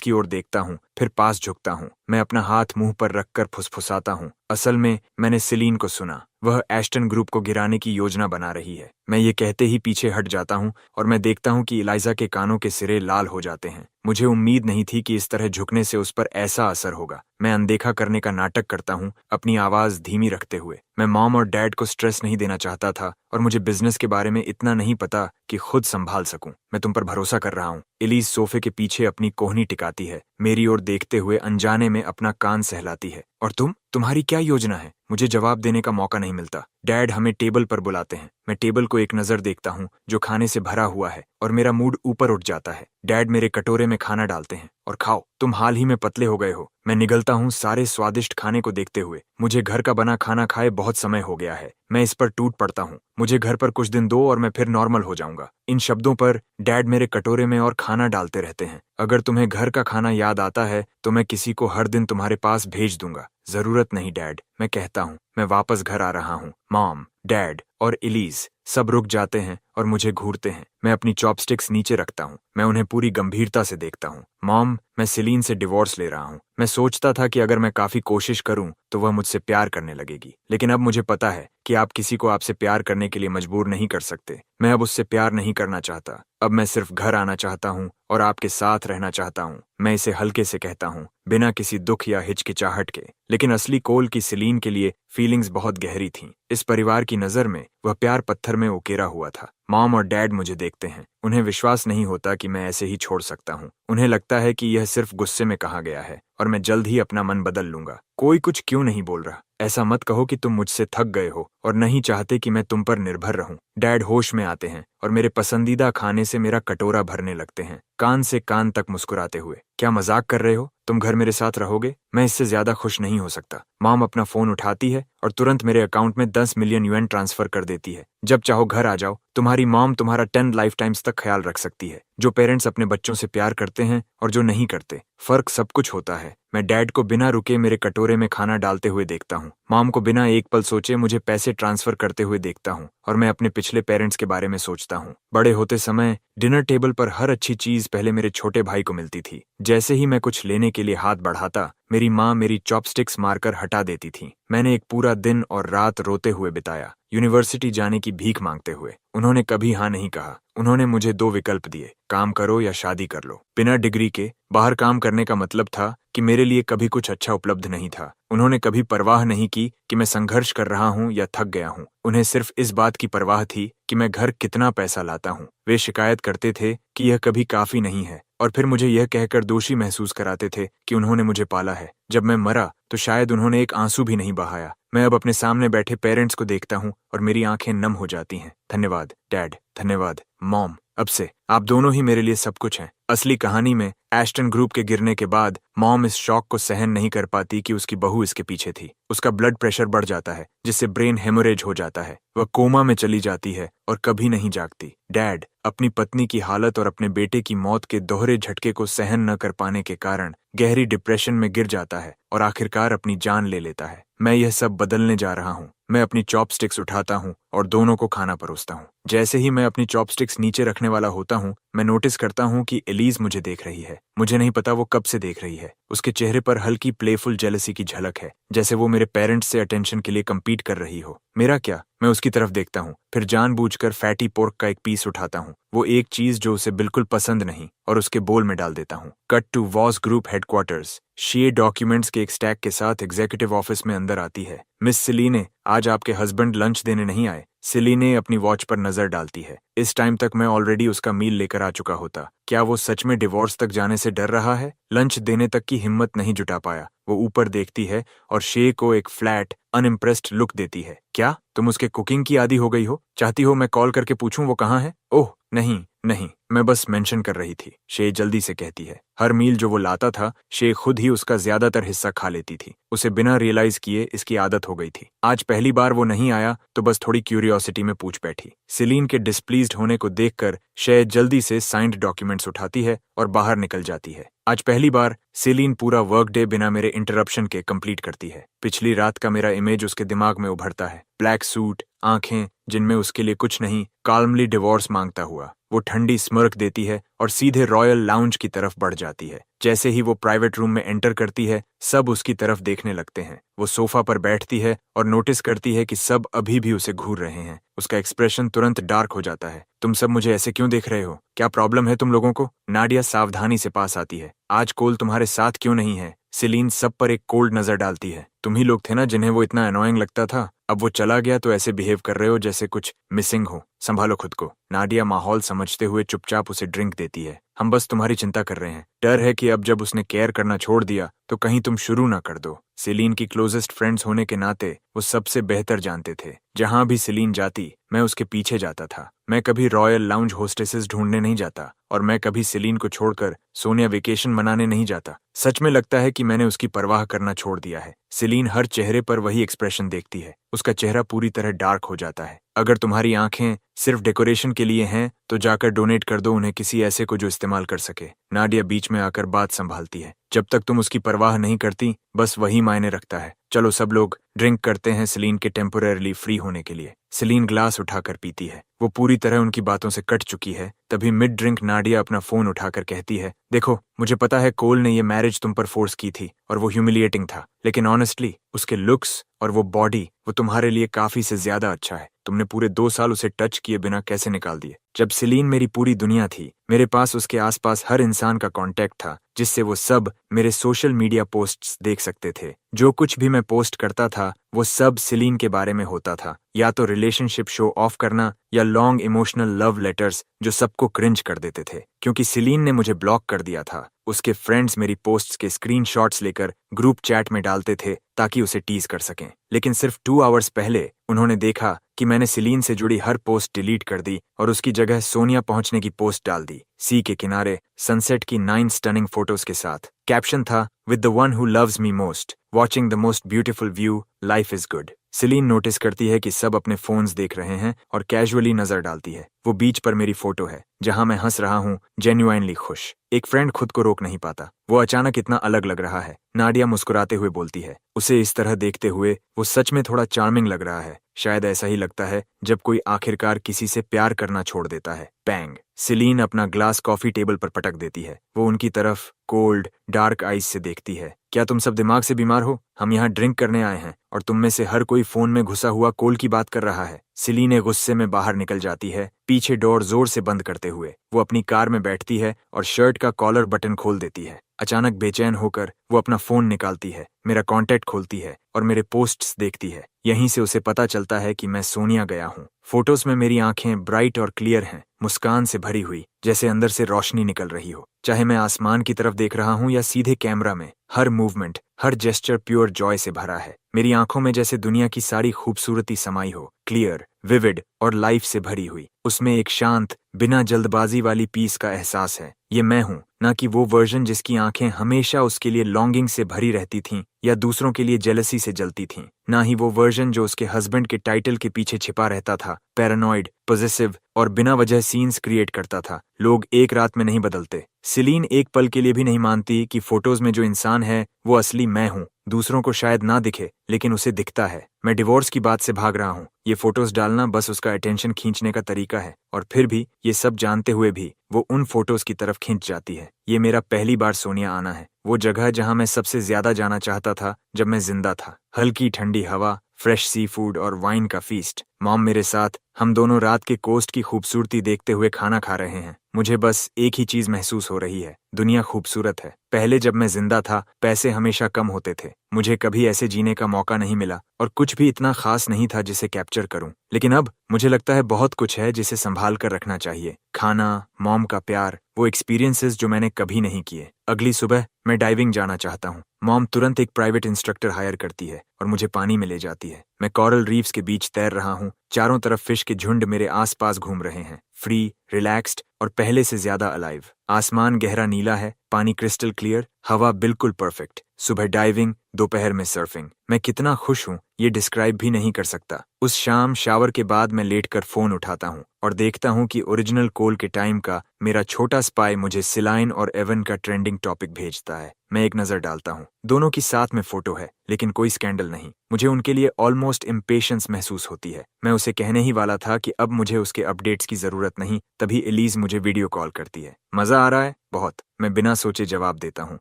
की ओर देखता हूँ, फिर पास झुकता हूँ। मैं अपना हाथ मुंह पर रखकर फुसफुसाता हूँ। असल में मैंने सीलीन को सुना। वह एस्टन ग्रुप को गिराने की योजना बना रही है। मैं ये कहते ही पीछे हट जाता हूँ और मैं देखता हूँ कि इलाइजा के कानों के सिरे लाल हो जाते हैं। मुझे उम्मीद नहीं थी कि इस तरह झुकने से उस पर ऐसा असर होगा। मैं अनदेखा करने का नाटक करता हूँ, अपनी आवाज धीमी रखते हुए। मैं मॉम और डैड को स्ट्रेस नहीं देना चाहता था और मुझे बिजनेस के बारे में इतना नहीं पता कि खुद संभाल सकूं। मैं तुम पर भरोसा कर रहा हूँ। एलिस सोफे के पीछे अपनी कोहनी टिकाती है, मेरी ओर देखते हुए अनजाने में अपना कान सहलाती है। और तुम्हारी क्या योजना है? मुझे जवाब देने का मौका नहीं मिलता। डैड हमें टेबल पर बुलाते हैं। मैं टेबल को एक नजर देखता हूँ जो खाने से भरा हुआ है और मेरा मूड ऊपर उठ जाता है। डैड मेरे कटोरे में खाना डालते हैं और खाओ, तुम हाल ही में पतले हो गए हो। मैं निगलता हूँ सारे स्वादिष्ट खाने को देखते हुए। मुझे घर का बना खाना खाए बहुत समय हो गया है। मैं इस पर टूट पड़ता हूँ। मुझे घर पर कुछ दिन दो और मैं फिर नॉर्मल हो जाऊंगा। इन शब्दों पर डैड मेरे कटोरे में और खाना डालते रहते हैं। अगर तुम्हें घर का खाना याद आता है तो मैं किसी को हर दिन तुम्हारे पास भेज दूंगा। जरूरत नहीं डैड, मैं कहता हूँ। मैं वापस घर आ रहा हूँ। मॉम, डैड और एलिस सब रुक जाते हैं और मुझे घूरते हैं। मैं अपनी चॉपस्टिक्स नीचे रखता हूँ। मैं उन्हें पूरी गंभीरता से देखता हूँ। मॉम, मैं सीलीन से डिवोर्स ले रहा हूँ। मैं सोचता था कि अगर मैं काफी कोशिश करूँ तो वह मुझसे प्यार करने लगेगी, लेकिन अब मुझे पता है कि आप किसी को आपसे प्यार करने के लिए मजबूर नहीं कर सकते। मैं अब उससे प्यार नहीं करना चाहता। अब मैं सिर्फ घर आना चाहता हूँ और आपके साथ रहना चाहता हूँ। मैं इसे हल्के से कहता हूँ, बिना किसी दुख या हिचकिचाहट के, लेकिन असली कोल की सीलीन के लिए फीलिंग्स बहुत गहरी थीं। इस परिवार की नजर में वह प्यार पत्थर में उकेरा हुआ था। मॉम और डैड मुझे देखते हैं। उन्हें विश्वास नहीं होता कि मैं ऐसे ही छोड़ सकता हूँ। उन्हें लगता है कि यह सिर्फ गुस्से में कहा गया है और मैं जल्द ही अपना मन बदल लूंगा। कोई कुछ क्यों नहीं बोल रहा? ऐसा मत कहो कि तुम मुझसे थक गए हो और नहीं चाहते कि मैं तुम पर निर्भर रहूं। डैड होश में आते हैं और मेरे पसंदीदा खाने से मेरा कटोरा भरने लगते हैं, कान से कान तक मुस्कुराते हुए। क्या मजाक कर रहे हो? तुम घर मेरे साथ रहोगे? मैं इससे ज्यादा खुश नहीं हो सकता। मॉम अपना फोन उठाती है और तुरंत मेरे अकाउंट में 10 मिलियन यूएन ट्रांसफर कर देती है। जब चाहो घर आ जाओ। तुम्हारी मॉम तुम्हारा 10 लाइफ टाइम्स तक ख्याल रख सकती है। जो पेरेंट्स अपने बच्चों से प्यार करते हैं और जो नहीं करते, फर्क सब कुछ होता है। मैं डैड को बिना रुके मेरे कटोरे में खाना डालते हुए देखता हूँ। मॉम को बिना एक पल सोचे मुझे पैसे ट्रांसफर करते हुए देखता हूँ और मैं अपने पिछले पेरेंट्स के बारे में सोचता हूँ। बड़े होते समय डिनर टेबल पर हर अच्छी चीज पहले मेरे छोटे भाई को मिलती थी। जैसे ही मैं कुछ लेने के लिए हाथ बढ़ाता, मेरी माँ मेरी चॉपस्टिक्स मारकर हटा देती थी। मैंने एक पूरा दिन और रात रोते हुए बिताया, यूनिवर्सिटी जाने की भीख मांगते हुए। उन्होंने कभी हाँ नहीं कहा। उन्होंने मुझे 2 विकल्प दिए, काम करो या शादी कर लो। बिना डिग्री के बाहर काम करने का मतलब था कि मेरे लिए कभी कुछ अच्छा उपलब्ध नहीं था। उन्होंने कभी परवाह नहीं की कि मैं संघर्ष कर रहा हूँ या थक गया हूँ। उन्हें सिर्फ इस बात की परवाह थी कि मैं घर कितना पैसा लाता हूँ। वे शिकायत करते थे कि यह कभी काफी नहीं है और फिर मुझे यह कहकर दोषी महसूस कराते थे कि उन्होंने मुझे पाला है। जब मैं मरा तो शायद उन्होंने एक आंसू भी नहीं बहाया। मैं अब अपने सामने बैठे पेरेंट्स को देखता हूँ और मेरी आंखें नम हो जाती हैं। धन्यवाद डैड, धन्यवाद मॉम। अब से आप दोनों ही मेरे लिए सब कुछ हैं। असली कहानी में एस्टन ग्रुप के गिरने के बाद मॉम इस शॉक को सहन नहीं कर पाती कि उसकी बहू इसके पीछे थी। उसका ब्लड प्रेशर बढ़ जाता है, जिससे ब्रेन हेमोरेज हो जाता है। वह कोमा में चली जाती है और कभी नहीं जागती। डैड अपनी पत्नी की हालत और अपने बेटे की मौत के दोहरे झटके को सहन न कर पाने के कारण गहरी डिप्रेशन में गिर जाता है और आखिरकार अपनी जान ले लेता है। मैं यह सब बदलने जा रहा हूँ। मैं अपनी चॉपस्टिक्स उठाता हूँ और दोनों को खाना परोसता हूँ। जैसे ही मैं अपनी चॉपस्टिक्स नीचे रखने वाला होता हूँ, मैं नोटिस करता हूँ कि एलिस मुझे देख रही है। मुझे नहीं पता वो कब से देख रही है। उसके चेहरे पर हल्की प्लेफुल जेलसी की झलक है, जैसे वो मेरे पेरेंट्स से अटेंशन के लिए कम्पीट कर रही हो। मेरा क्या? मैं उसकी तरफ देखता हूँ, फिर जानबूझकर फैटी पोर्क का एक पीस उठाता हूँ, वो एक चीज जो उसे बिल्कुल पसंद नहीं, और उसके बोल में डाल देता हूँ। Cut to Voss group headquarters. शीए डॉक्यूमेंट्स के एक स्टैक के साथ एग्जीक्यूटिव ऑफिस में अंदर आती है। मिस सिलीने, आज आपके हस्बैंड लंच देने नहीं आए। सिलीने अपनी वॉच पर नजर डालती है। इस टाइम तक मैं ऑलरेडी उसका मील लेकर आ चुका होता। क्या वो सच में डिवोर्स तक जाने से डर रहा है? लंच देने तक की हिम्मत नहीं जुटा पाया। वो ऊपर देखती है और शे को एक फ्लैट अनइम्प्रेस्ड लुक देती है। क्या तुम उसके कुकिंग की आदी हो गई हो? चाहती हो मैं कॉल करके पूछूं वो कहाँ है? ओह नहीं नहीं, मैं बस मेंशन कर रही थी, शे जल्दी से कहती है। हर मील जो वो लाता था, शे खुद ही उसका ज्यादातर हिस्सा खा लेती थी। उसे बिना रियलाइज किए इसकी आदत हो गई थी। आज पहली बार वो नहीं आया तो बस थोड़ी क्यूरियोसिटी में पूछ बैठी। सिलीन के डिस्प्लीज्ड होने को देखकर शे जल्दी से साइंड डॉक्यूमेंट्स उठाती है और बाहर निकल जाती है। आज पहली बार सिलीन पूरा वर्क डे बिना मेरे इंटरप्शन के कंप्लीट करती है। पिछली रात का मेरा इमेज उसके दिमाग में उभरता है। ब्लैक सूट, आंखें जिनमें उसके लिए कुछ नहीं, काल्मली डिवोर्स मांगता हुआ। वो ठंडी स्mirk देती है और सीधे रॉयल लाउंज की तरफ बढ़ जाती है। जैसे ही वो प्राइवेट रूम में एंटर करती है, सब उसकी तरफ देखने लगते हैं। वो सोफा पर बैठती है और नोटिस करती है कि सब अभी भी उसे घूर रहे हैं। उसका एक्सप्रेशन तुरंत डार्क हो जाता है। तुम सब मुझे ऐसे क्यों देख रहे हो? क्या प्रॉब्लम है तुम लोगों को? नाडिया सावधानी से पास आती है। आज कोल तुम्हारे साथ क्यों नहीं है? सिलीन सब पर एक कोल्ड नजर डालती है। तुम ही लोग थे ना जिन्हें वो इतना अनोइंग लगता था। अब वो चला गया तो ऐसे बिहेव कर रहे हो जैसे कुछ मिसिंग हो। संभालो खुद को। नाडिया माहौल समझते हुए चुपचाप उसे ड्रिंक देती है। हम बस तुम्हारी चिंता कर रहे हैं। डर है कि अब जब उसने केयर करना छोड़ दिया तो कहीं तुम शुरू ना कर दो। सिलीन की क्लोजेस्ट फ्रेंड्स होने के नाते वो सबसे बेहतर जानते थे। जहां भी सिलीन जाती मैं उसके पीछे जाता था। मैं कभी रॉयल लाउंज होस्टेसेस ढूंढने नहीं जाता और मैं कभी सिलीन को छोड़कर सोनिया वेकेशन मनाने नहीं जाता। सच में लगता है कि मैंने उसकी परवाह करना छोड़ दिया है। सिलीन हर चेहरे पर वही एक्सप्रेशन देखती है। उसका चेहरा पूरी तरह डार्क हो जाता है। अगर तुम्हारी आंखें सिर्फ डेकोरेशन के लिए हैं तो जाकर डोनेट कर दो उन्हें किसी ऐसे को जो इस्तेमाल कर सके। नाडिया बीच में आकर बात संभालती है। जब तक तुम उसकी परवाह नहीं करती बस वही मायने रखता है। चलो सब लोग ड्रिंक करते हैं सिलीन के टेम्पोरेरली फ्री होने के लिए। सिलीन ग्लास उठाकर पीती है। वो पूरी तरह उनकी बातों से कट चुकी है। तभी मिड ड्रिंक नाडिया अपना फोन उठाकर कहती है, देखो मुझे पता है कोल ने ये मैरिज तुम पर फोर्स की थी और वो ह्यूमिलिएटिंग था, लेकिन ऑनेस्टली उसके लुक्स और वो बॉडी वो तुम्हारे लिए काफी से ज्यादा अच्छा है। तुमने पूरे 2 साल उसे टच किए बिना कैसे निकाल दिए? जब सिलीन मेरी पूरी दुनिया थी, मेरे पास उसके आसपास हर इंसान का कांटेक्ट था जिससे वो सब मेरे सोशल मीडिया पोस्ट्स देख सकते थे। जो कुछ भी मैं पोस्ट करता था वो सब सिलीन के बारे में होता था। या तो रिलेशनशिप शो ऑफ करना या लॉन्ग इमोशनल लव लेटर्स जो सबको क्रिंज कर देते थे। क्योंकि सिलीन ने मुझे ब्लॉक कर दिया था, उसके फ्रेंड्स मेरी पोस्ट्स के स्क्रीनशॉट्स लेकर ग्रुप चैट में डालते थे ताकि उसे टीज कर सकें। लेकिन सिर्फ 2 आवर्स पहले उन्होंने देखा कि मैंने सिलीन से जुड़ी हर पोस्ट डिलीट कर दी और उसकी जगह सोनिया पहुंचने की पोस्ट डाल दी, सी के किनारे सनसेट की 9 स्टनिंग फोटोज के साथ। कैप्शन था, with the one who loves me most, watching the most beautiful view, life is good. सिलीन notice करती है कि सब अपने फोन्स देख रहे हैं और कैजुअली नजर डालती है। वो बीच पर मेरी फोटो है जहां मैं हंस रहा हूँ, जेन्युइनली खुश। एक फ्रेंड खुद को रोक नहीं पाता। वो अचानक इतना अलग लग रहा है। नाडिया मुस्कुराते हुए बोलती है। उसे इस तरह देखते हुए वो सच में थोड़ा चार्मिंग लग रहा है। शायद ऐसा ही लगता है जब कोई आखिरकार किसी से प्यार करना छोड़ देता है। बैंग। सिलीन अपना ग्लास कॉफी टेबल पर पटक देती है। वो उनकी तरफ कोल्ड डार्क आईज से देखती है। क्या तुम सब दिमाग से बीमार हो? हम यहाँ ड्रिंक करने आए हैं और तुम में से हर कोई फोन में घुसा हुआ कोल की बात कर रहा है। सिलीन गुस्से में बाहर निकल जाती है, पीछे डोर जोर से बंद करते हुए। वो अपनी कार में बैठती है और शर्ट का कॉलर बटन खोल देती है। अचानक बेचैन होकर वो अपना फोन निकालती है, मेरा कांटेक्ट खोलती है और मेरे पोस्ट्स देखती है। यहीं से उसे पता चलता है कि मैं सोनिया गया हूँ। फोटोज में मेरी आंखें ब्राइट और क्लियर हैं, मुस्कान से भरी हुई, जैसे अंदर से रोशनी निकल रही हो। चाहे मैं आसमान की तरफ देख रहा हूँ या सीधे कैमरा में, हर मूवमेंट, हर जेस्चर प्योर जॉय से भरा है। मेरी आंखों में जैसे दुनिया की सारी खूबसूरती समाई हो, क्लियर, विविड और लाइफ से भरी हुई। उसमें एक शांत, बिना जल्दबाजी वाली पीस का एहसास है। ये मैं हूँ, ना कि वो वर्जन जिसकी आंखें हमेशा उसके लिए लॉन्गिंग से भरी रहती थीं या दूसरों के लिए जेलसी से जलती थीं। ना ही वो वर्जन जो उसके हस्बैंड के टाइटल के पीछे छिपा रहता था, पैरानॉइड, पॉजेसिव और बिना वजह सीन्स क्रिएट करता था। लोग एक रात में नहीं बदलते। सिलीन एक पल के लिए भी नहीं मानती कि फोटोज में जो इंसान है वो असली मैं हूँ। दूसरों को शायद ना दिखे लेकिन उसे दिखता है। मैं डिवोर्स की बात से भाग रहा हूँ। ये फोटोज डालना बस उसका अटेंशन खींचने का तरीका है और फिर भी ये सब जानते हुए भी वो उन फोटोज की तरफ खींच जाती है। ये मेरा पहली बार सोनिया आना है, वो जगह जहां मैं सबसे ज्यादा जाना चाहता था जब मैं जिंदा था। हल्की ठंडी हवा, फ्रेश सी फूड और वाइन का फीस्ट। मॉम मेरे साथ, हम दोनों रात के कोस्ट की खूबसूरती देखते हुए खाना खा रहे हैं। मुझे बस एक ही चीज महसूस हो रही है, दुनिया खूबसूरत है। पहले जब मैं जिंदा था, पैसे हमेशा कम होते थे, मुझे कभी ऐसे जीने का मौका नहीं मिला और कुछ भी इतना खास नहीं था जिसे कैप्चर करूं। लेकिन अब मुझे लगता है बहुत कुछ है जिसे संभाल कर रखना चाहिए। खाना, मॉम का प्यार, वो एक्सपीरियंसेस जो मैंने कभी नहीं किए। अगली सुबह मैं डाइविंग जाना चाहता हूँ। मॉम तुरंत एक प्राइवेट इंस्ट्रक्टर हायर करती है और मुझे पानी में ले जाती है। मैं कोरल रीफ्स के बीच तैर रहा हूँ। चारों तरफ फिश के झुंड मेरे आसपास घूम रहे हैं, फ्री, रिलैक्स्ड और पहले से ज्यादा अलाइव। आसमान गहरा नीला है, पानी क्रिस्टल क्लियर, हवा बिल्कुल परफेक्ट। सुबह डाइविंग, दोपहर में सर्फिंग। मैं कितना खुश हूँ ये डिस्क्राइब भी नहीं कर सकता। उस शाम शावर के बाद मैं लेटकर फोन उठाता हूँ और देखता हूँ कि ओरिजिनल कॉल के टाइम का मेरा छोटा स्पाई मुझे सिलाइन और एवन का ट्रेंडिंग टॉपिक भेजता है। मैं एक नजर डालता हूँ। दोनों की साथ में फोटो है, लेकिन कोई स्कैंडल नहीं। मुझे उनके लिए ऑलमोस्ट इम्पेशंस महसूस होती है। मैं उसे कहने ही वाला था कि अब मुझे उसके अपडेट्स की जरूरत नहीं, तभी एलीज मुझे वीडियो कॉल करती है। मजा आ रहा है? बहुत। मैं बिना सोचे जवाब देता हूँ।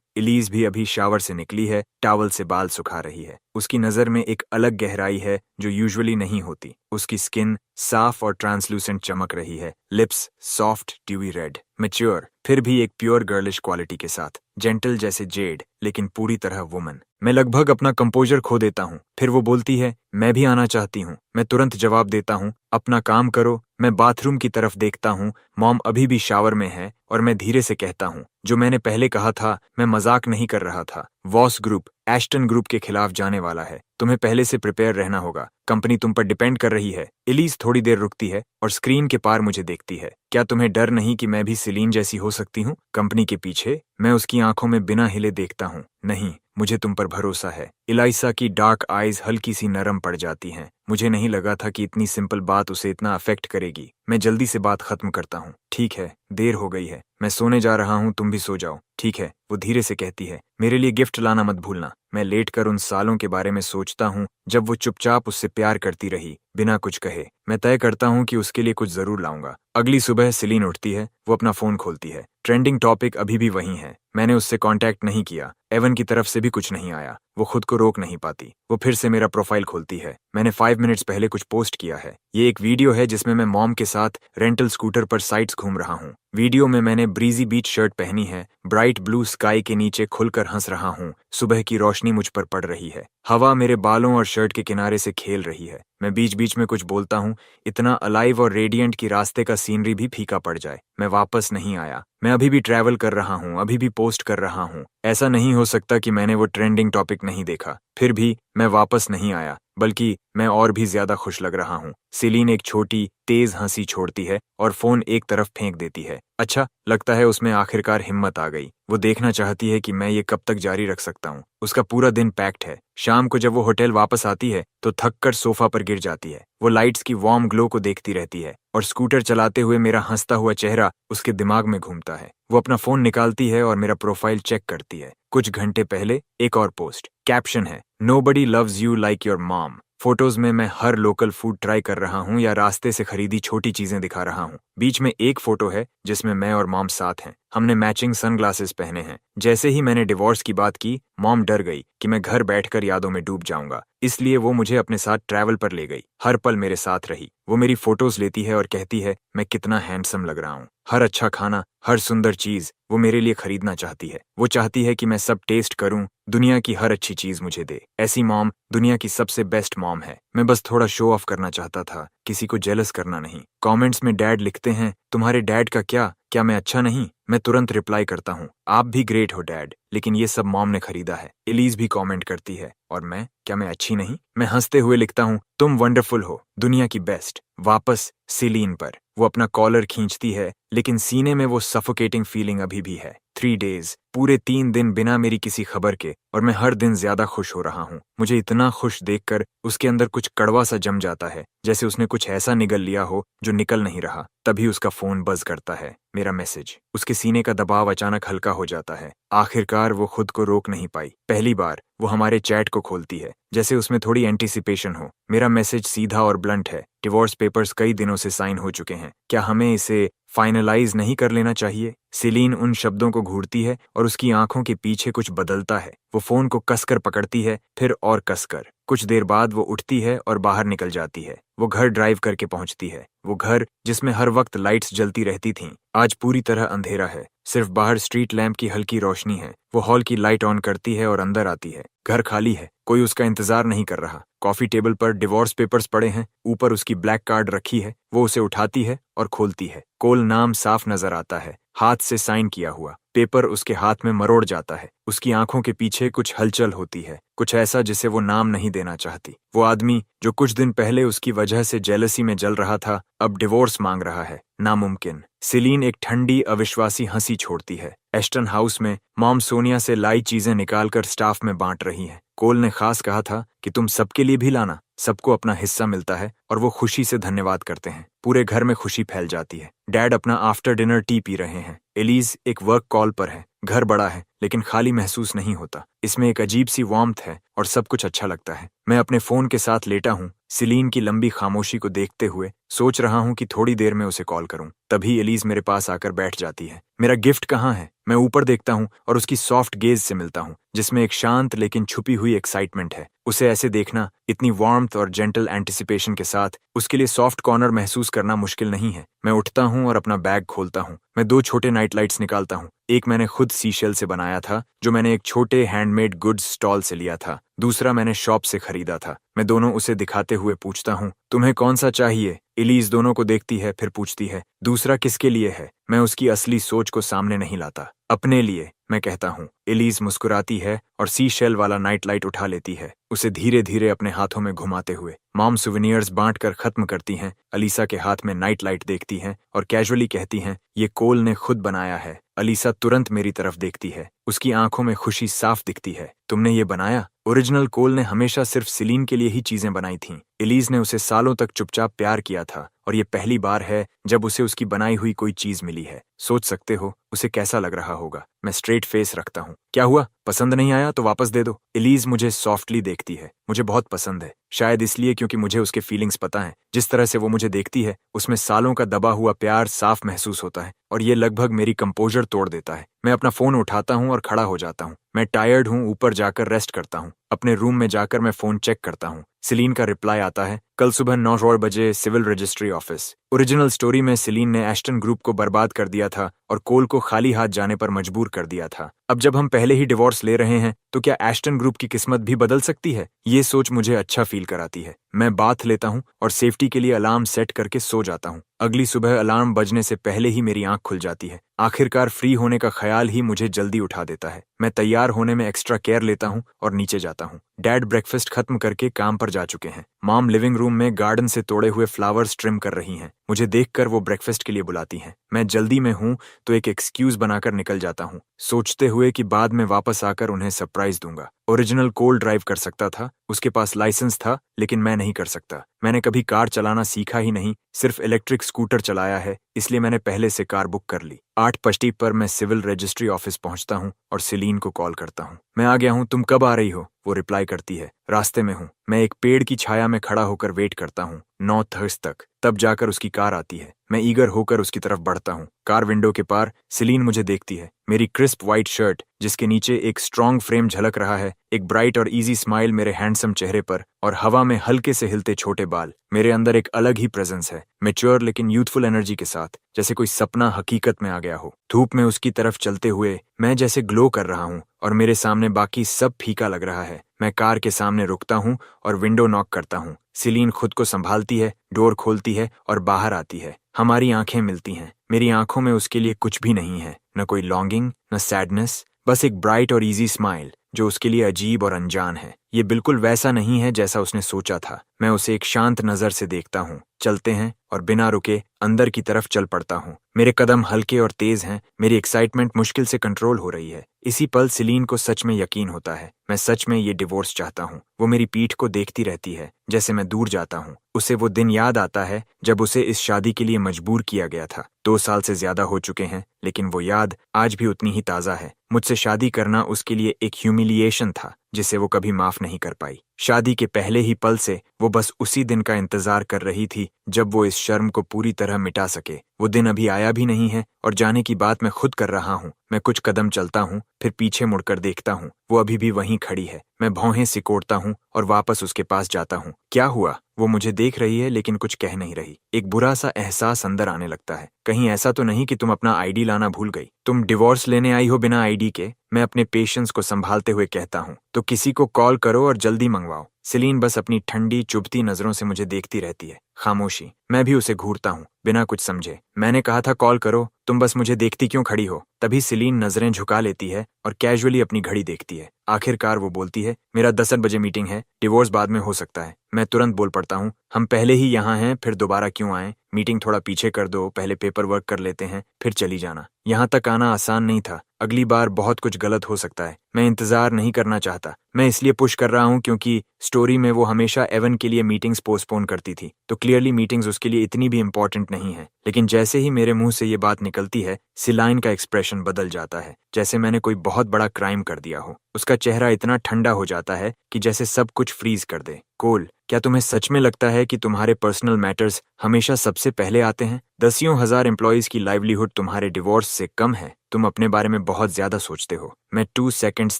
एलीज भी अभी शावर से निकली है, टॉवल से बाल सुखा रही है। उसकी नजर में एक अलग गहराई है जो यूजुअली नहीं होती। उसकी स्किन साफ और ट्रांसलूसेंट चमक रही है, lips soft dewy red, mature फिर भी एक प्योर गर्लिश क्वालिटी के साथ, जेंटल जैसे जेड लेकिन पूरी तरह वुमन। मैं लगभग अपना कंपोजर खो देता हूँ। फिर वो बोलती है, मैं भी आना चाहती हूँ। मैं तुरंत जवाब देता हूँ, अपना काम करो। मैं बाथरूम की तरफ देखता हूँ। मॉम अभी भी शावर में है और मैं धीरे से कहता हूँ, जो मैंने पहले कहा था, मैं मजाक नहीं कर रहा था। वॉस ग्रुप एस्टन ग्रुप के खिलाफ जाने वाला है। तुम्हें पहले से प्रिपेयर रहना होगा। कंपनी तुम पर डिपेंड कर रही है। एलीज थोड़ी देर रुकती है और स्क्रीन के पार मुझे देखती है। क्या तुम्हें डर नहीं कि मैं भी सिलीन जैसी हो सकती हूँ कंपनी के पीछे? मैं उसकी आंखों में बिना हिले देखता हूँ। नहीं, मुझे तुम पर भरोसा है। इलाइसा की डार्क आईज हल्की सी नरम पड़ जाती हैं। मुझे नहीं लगा था कि इतनी सिंपल बात उसे इतना अफेक्ट करेगी। मैं जल्दी से बात खत्म करता हूँ। ठीक है, देर हो गई है, मैं सोने जा रहा हूँ, तुम भी सो जाओ। ठीक है, वो धीरे से कहती है, मेरे लिए गिफ्ट लाना मत भूलना। मैं लेटकर उन सालों के बारे में सोचता हूँ जब वो चुपचाप उससे प्यार करती रही, बिना कुछ कहे। मैं तय करता हूँ कि उसके लिए कुछ जरूर लाऊंगा। अगली सुबह सिलीन उठती है। वो अपना फोन खोलती है। ट्रेंडिंग टॉपिक अभी भी वही है। मैंने उससे कांटेक्ट नहीं किया। एवन की तरफ से भी कुछ नहीं आया। वो खुद को रोक नहीं पाती। वो फिर से मेरा प्रोफाइल खोलती है। मैंने 5 मिनट्स पहले कुछ पोस्ट किया है। ये एक वीडियो है जिसमें मैं मॉम के साथ रेंटल स्कूटर पर साइट्स घूम रहा हूँ। वीडियो में मैंने ब्रीजी बीच शर्ट पहनी है, ब्राइट ब्लू स्काई के नीचे खुलकर हंस रहा हूँ। सुबह की रोशनी मुझ पर पड़ रही है। हवा मेरे बालों और शर्ट के किनारे से खेल रही है। मैं बीच बीच में कुछ बोलता हूँ, इतना अलाइव और रेडिएंट कि रास्ते का सीनरी भी फीका पड़ जाए। मैं वापस नहीं आया। मैं अभी भी ट्रैवल कर रहा हूँ, अभी भी पोस्ट कर रहा हूँ। ऐसा नहीं हो सकता कि मैंने वो ट्रेंडिंग टॉपिक नहीं देखा। फिर भी मैं वापस नहीं आया, बल्कि मैं और भी ज्यादा खुश लग रहा हूँ। सिलीन एक छोटी तेज हंसी छोड़ती है और फोन एक तरफ फेंक देती है। अच्छा, लगता है उसमें आखिरकार हिम्मत आ गई। वो देखना चाहती है कि मैं ये कब तक जारी रख सकता हूँ। उसका पूरा दिन पैक्ड है। शाम को जब वो होटल वापस आती है तो थक कर सोफा पर गिर जाती है। वो लाइट्स की वार्म ग्लो को देखती रहती है और स्कूटर चलाते हुए मेरा हंसता हुआ चेहरा उसके दिमाग में घूमता है। वो अपना फोन निकालती है और मेरा प्रोफाइल चेक करती है। कुछ घंटे पहले एक और पोस्ट, कैप्शन है, nobody loves you like your mom. Photos में मैं हर लोकल फूड ट्राई कर रहा हूँ या रास्ते से खरीदी छोटी चीजें दिखा रहा हूँ। बीच में एक फोटो है जिसमें मैं और मॉम साथ हैं। हमने मैचिंग सनग्लासेस पहने हैं। जैसे ही मैंने डिवोर्स की बात की, मॉम डर गई कि मैं घर बैठकर यादों में डूब जाऊंगा। इसलिए वो मुझे अपने साथ ट्रैवल पर ले गई। हर पल मेरे साथ रही। वो मेरी फोटोज लेती है और कहती है मैं कितना हैंडसम लग रहा हूँ। हर अच्छा खाना, हर सुंदर चीज वो मेरे लिए खरीदना चाहती है। वो चाहती है कि मैं सब टेस्ट करूं, दुनिया की हर अच्छी चीज मुझे दे। ऐसी मॉम दुनिया की सबसे बेस्ट मॉम है। मैं बस थोड़ा शो ऑफ करना चाहता था, किसी को जेलस करना नहीं। कमेंट्स में डैड लिखते हैं, तुम्हारे डैड का क्या मैं अच्छा नहीं? मैं तुरंत रिप्लाई करता हूँ, आप भी ग्रेट हो डैड, लेकिन ये सब मॉम ने खरीदा है। एलीज भी कमेंट करती है, और मैं अच्छी नहीं? मैं हंसते हुए लिखता हूँ, तुम वंडरफुल हो, दुनिया की बेस्ट। वापस सिलीन पर। वो अपना कॉलर खींचती है, लेकिन सीने में वो सफोकेटिंग फीलिंग अभी भी है। 3 डेज, पूरे 3 दिन बिना मेरी किसी खबर के, और मैं हर दिन ज्यादा खुश हो रहा हूँ। मुझे इतना खुश देखकर उसके अंदर कुछ कड़वा सा जम जाता है, जैसे उसने कुछ ऐसा निगल लिया हो जो निकल नहीं रहा। तभी उसका फोन बज करता है। मेरा मैसेज। उसके सीने का दबाव अचानक हल्का हो जाता है। आखिरकार वो खुद को रोक नहीं पाई। पहली बार वो हमारे चैट को खोलती है, जैसे उसमें थोड़ी एंटीसिपेशन हो। मेरा मैसेज सीधा और ब्लंट है, डिवोर्स पेपर्स कई दिनों से साइन हो चुके हैं, क्या हमें इसे फाइनलाइज नहीं कर लेना चाहिए? सिलीन उन शब्दों को घूरती है और उसकी आंखों के पीछे कुछ बदलता है। वो फोन को कसकर पकड़ती है, फिर और कसकर। कुछ देर बाद वो उठती है और बाहर निकल जाती है। वो घर ड्राइव करके पहुंचती है। वो घर जिसमें हर वक्त लाइट्स जलती रहती थीं, आज पूरी तरह अंधेरा है। सिर्फ बाहर स्ट्रीट लैंप की हल्की रोशनी है। वो हॉल की लाइट ऑन करती है और अंदर आती है। घर खाली है, कोई उसका इंतजार नहीं कर रहा। कॉफी टेबल पर डिवोर्स पेपर्स पड़े हैं, ऊपर उसकी ब्लैक कार्ड रखी है। वो उसे उठाती है और खोलती है। कोल नाम साफ नजर आता है, हाथ से साइन किया हुआ। पेपर उसके हाथ में मरोड़ जाता है। उसकी आंखों के पीछे कुछ हलचल होती है, कुछ ऐसा जिसे वो नाम नहीं देना चाहती। वो आदमी जो कुछ दिन पहले उसकी वजह से जेलसी में जल रहा था, अब डिवोर्स मांग रहा है। नामुमकिन। सिलीन एक ठंडी अविश्वासी हंसी छोड़ती है। एस्टन हाउस में मॉम सोनिया से लाई चीजें निकालकर स्टाफ में बांट रही हैं। कोल ने खास कहा था कि तुम सबके लिए भी लाना, सबको अपना हिस्सा मिलता है और वो खुशी से धन्यवाद करते हैं। पूरे घर में खुशी फैल जाती है। डैड अपना आफ्टर डिनर टी पी रहे हैं। एलिज एक वर्क कॉल पर है। घर बड़ा है लेकिन खाली महसूस नहीं होता। इसमें एक अजीब सी वार्मथ है और सब कुछ अच्छा लगता है। मैं अपने फोन के साथ लेटा हूँ, सिलीन की लंबी खामोशी को देखते हुए सोच रहा हूँ कि थोड़ी देर में उसे कॉल करूँ। तभी एलिज मेरे पास आकर बैठ जाती है। मेरा गिफ्ट कहाँ है? मैं ऊपर देखता हूँ और उसकी सॉफ्ट गेज से मिलता हूँ, जिसमें एक शांत लेकिन छुपी हुई एक्साइटमेंट है। उसे ऐसे देखना, इतनी वार्मथ और जेंटल एंटिसिपेशन के साथ, उसके लिए सॉफ्ट कॉर्नर महसूस करना मुश्किल नहीं है। मैं उठता हूँ और अपना बैग खोलता हूँ। मैं 2 छोटे नाइट लाइट्स निकालता हूँ। एक मैंने खुद सीशेल से बनाया था, जो मैंने एक छोटे हैंडमेड गुड्स स्टॉल से लिया था। दूसरा मैंने शॉप से खरीदा था। मैं दोनों उसे दिखाते हुए पूछता हूँ, तुम्हें कौन सा चाहिए? एलिज दोनों को देखती है, फिर पूछती है, दूसरा किसके लिए है? मैं उसकी असली सोच को सामने नहीं लाता। अपने लिए, मैं कहता हूँ। एलिज मुस्कुराती है और सी शेल वाला नाइट लाइट उठा लेती है, उसे धीरे धीरे अपने हाथों में घुमाते हुए। मॉम सुवेनियर्स बांट कर खत्म करती हैं। अलीसा के हाथ में नाइट लाइट देखती हैं और कैजुअली कहती हैं, ये कोल ने खुद बनाया है। अलीसा तुरंत मेरी तरफ देखती है। उसकी आंखों में खुशी साफ दिखती है। तुमने ये बनाया? ओरिजिनल कोल ने हमेशा सिर्फ सिलीन के लिए ही चीजें बनाई थीं। एलिज ने उसे सालों तक चुपचाप प्यार किया था और ये पहली बार है जब उसे उसकी बनाई हुई कोई चीज मिली है। सोच सकते हो उसे कैसा लग रहा होगा। मैं स्ट्रेट फेस रखता हूँ। क्या हुआ? पसंद नहीं आया तो वापस दे दो। एलिज मुझे सॉफ्टली देखती है। मुझे बहुत पसंद है, शायद इसलिए क्योंकि मुझे उसके फीलिंग्स पता है। जिस तरह से वो मुझे देखती है, उसमें सालों का दबा हुआ प्यार साफ महसूस होता है और ये लगभग मेरी कंपोजर तोड़ देता है। मैं अपना फोन उठाता हूँ और खड़ा हो जाता हूँ। मैं टायर्ड हूँ, ऊपर जाकर रेस्ट करता हूँ। अपने रूम में जाकर मैं फोन चेक करता हूँ। सिलीन का रिप्लाई आता है, कल सुबह 9 बजे civil registry office. Original story में सिलीन ने एस्टन ग्रुप को बर्बाद कर दिया था और कोल को खाली हाथ जाने पर मजबूर कर दिया था। अब जब हम पहले ही डिवोर्स ले रहे हैं तो क्या एस्टन ग्रुप की किस्मत भी बदल सकती है? ये सोच मुझे अच्छा फील कराती है। मैं बाथ लेता हूँ और सेफ्टी के लिए अलार्म सेट करके सो जाता हूँ। अगली सुबह अलार्म बजने से पहले ही मेरी आंख खुल जाती है। आखिरकार फ्री होने का ख्याल ही मुझे जल्दी उठा देता है। मैं तैयार होने में एक्स्ट्रा केयर लेता हूँ और नीचे जाता हूँ। डैड ब्रेकफास्ट खत्म करके काम पर जा चुके हैं। मॉम लिविंग रूम में गार्डन से तोड़े हुए फ्लावर्स ट्रिम कर रही हैं। मुझे देखकर वो ब्रेकफास्ट के लिए बुलाती हैं। मैं जल्दी में हूँ तो एक एक्सक्यूज बनाकर निकल जाता हूँ, सोचते हुए कि बाद में वापस आकर उन्हें सरप्राइज दूंगा। ओरिजिनल कोल ड्राइव कर सकता था, उसके पास लाइसेंस था, लेकिन मैं नहीं कर सकता। मैंने कभी कार चलाना सीखा ही नहीं, सिर्फ इलेक्ट्रिक स्कूटर चलाया है, इसलिए मैंने पहले से कार बुक कर ली। 8 पष्टी पर मैं सिविल रजिस्ट्री ऑफिस पहुंचता हूं और सिलीन को कॉल करता हूं। मैं आ गया हूं, तुम कब आ रही हो? वो रिप्लाई करती है, रास्ते में हूं। मैं एक पेड़ की छाया में खड़ा होकर वेट करता हूं 9:30 तक, तब जाकर उसकी कार आती है। मैं ईगर होकर उसकी तरफ बढ़ता हूं। कार विंडो के पार सिलीन मुझे देखती है। मेरी क्रिस्प व्हाइट शर्ट जिसके नीचे एक स्ट्रॉन्ग फ्रेम झलक रहा है, एक ब्राइट और इजी स्माइल मेरे हैंडसम चेहरे पर और हवा में हल्के से हिलते छोटे बाल। मेरे अंदर एक अलग ही प्रेजेंस है, मैच्योर लेकिन यूथफुल एनर्जी के साथ, जैसे कोई सपना हकीकत में आ गया हो। धूप में उसकी तरफ चलते हुए मैं जैसे ग्लो कर रहा हूँ और मेरे सामने बाकी सब फीका लग रहा है। मैं कार के सामने रुकता हूँ और विंडो नॉक करता हूँ। सिलीन खुद को संभालती है, डोर खोलती है और बाहर आती है। हमारी आंखें मिलती हैं। मेरी आंखों में उसके लिए कुछ भी नहीं है, न कोई लॉन्गिंग, न सैडनेस, बस एक ब्राइट और इजी स्माइल जो उसके लिए अजीब और अनजान है। ये बिल्कुल वैसा नहीं है जैसा उसने सोचा था। मैं उसे एक शांत नजर से देखता हूँ। चलते हैं और बिना रुके अंदर की तरफ चल पड़ता हूँ। मेरे कदम हल्के और तेज हैं। मेरी एक्साइटमेंट मुश्किल से कंट्रोल हो रही है। इसी पल सिलीन को सच में यकीन होता है, मैं सच में ये डिवोर्स चाहता हूँ। वो मेरी पीठ को देखती रहती है जैसे मैं दूर जाता हूँ। उसे वो दिन याद आता है जब उसे इस शादी के लिए मजबूर किया गया था। 2 साल से ज्यादा हो चुके हैं, लेकिन वो याद आज भी उतनी ही ताजा है। मुझसे शादी करना उसके लिए एक ह्यूमिलिएशन था जिसे वो कभी माफ नहीं कर पाई। शादी के पहले ही पल से वो बस उसी दिन का इंतजार कर रही थी जब वो इस शर्म को पूरी तरह मिटा सके। वो दिन अभी आया भी नहीं है और जाने की बात मैं खुद कर रहा हूँ। मैं कुछ कदम चलता हूँ, फिर पीछे मुड़कर देखता हूँ, वो अभी भी वहीं खड़ी है। मैं भौहें सिकोड़ता हूँ और वापस उसके पास जाता हूँ। क्या हुआ? वो मुझे देख रही है लेकिन कुछ कह नहीं रही। एक बुरा सा एहसास अंदर आने लगता है। कहीं ऐसा तो नहीं कि तुम अपना आईडी लाना भूल गई? तुम डिवोर्स लेने आई हो बिना आईडी के? मैं अपने पेशेंस को संभालते हुए कहता हूँ। तो किसी को कॉल करो और जल्दी मंगवाओ। सेलीन बस अपनी ठंडी चुभती नजरों से मुझे देखती रहती है। खामोशी। मैं भी उसे घूरता हूँ बिना कुछ समझे। मैंने कहा था कॉल करो, तुम बस मुझे देखती क्यों खड़ी हो? तभी सेलीन नजरें झुका लेती है और कैजुअली अपनी घड़ी देखती है। आखिरकार वो बोलती है, मेरा 10 बजे मीटिंग है, डिवोर्स बाद में हो सकता है। मैं तुरंत बोल पड़ता हूँ, हम पहले ही यहाँ हैं, फिर दोबारा क्यों आए? मीटिंग थोड़ा पीछे कर दो, पहले पेपर वर्क कर लेते हैं, फिर चली जाना। यहाँ तक आना आसान नहीं था। अगली बार बहुत कुछ गलत हो सकता है। मैं इंतजार नहीं करना चाहता। मैं इसलिए पुश कर रहा हूँ क्योंकि स्टोरी में वो हमेशा एवन के लिए मीटिंग्स पोस्टपोन करती थी, तो क्लियरली मीटिंग्स उसके लिए इतनी भी इंपॉर्टेंट नहीं है। लेकिन जैसे ही मेरे मुंह से ये बात निकलती है, सिलाइन का एक्सप्रेशन बदल जाता है, जैसे मैंने कोई बहुत बड़ा क्राइम कर दिया हो। उसका चेहरा इतना ठंडा हो जाता है कि जैसे सब कुछ फ्रीज कर दे। कोल, क्या तुम्हें सच में लगता है कि तुम्हारे पर्सनल मैटर्स हमेशा सबसे पहले आते हैं? दसियों हजार एम्प्लॉयज की लाइवलीहुड तुम्हारे डिवोर्स से कम है? तुम अपने बारे में बहुत ज्यादा सोचते हो। मैं 2 सेकंड्स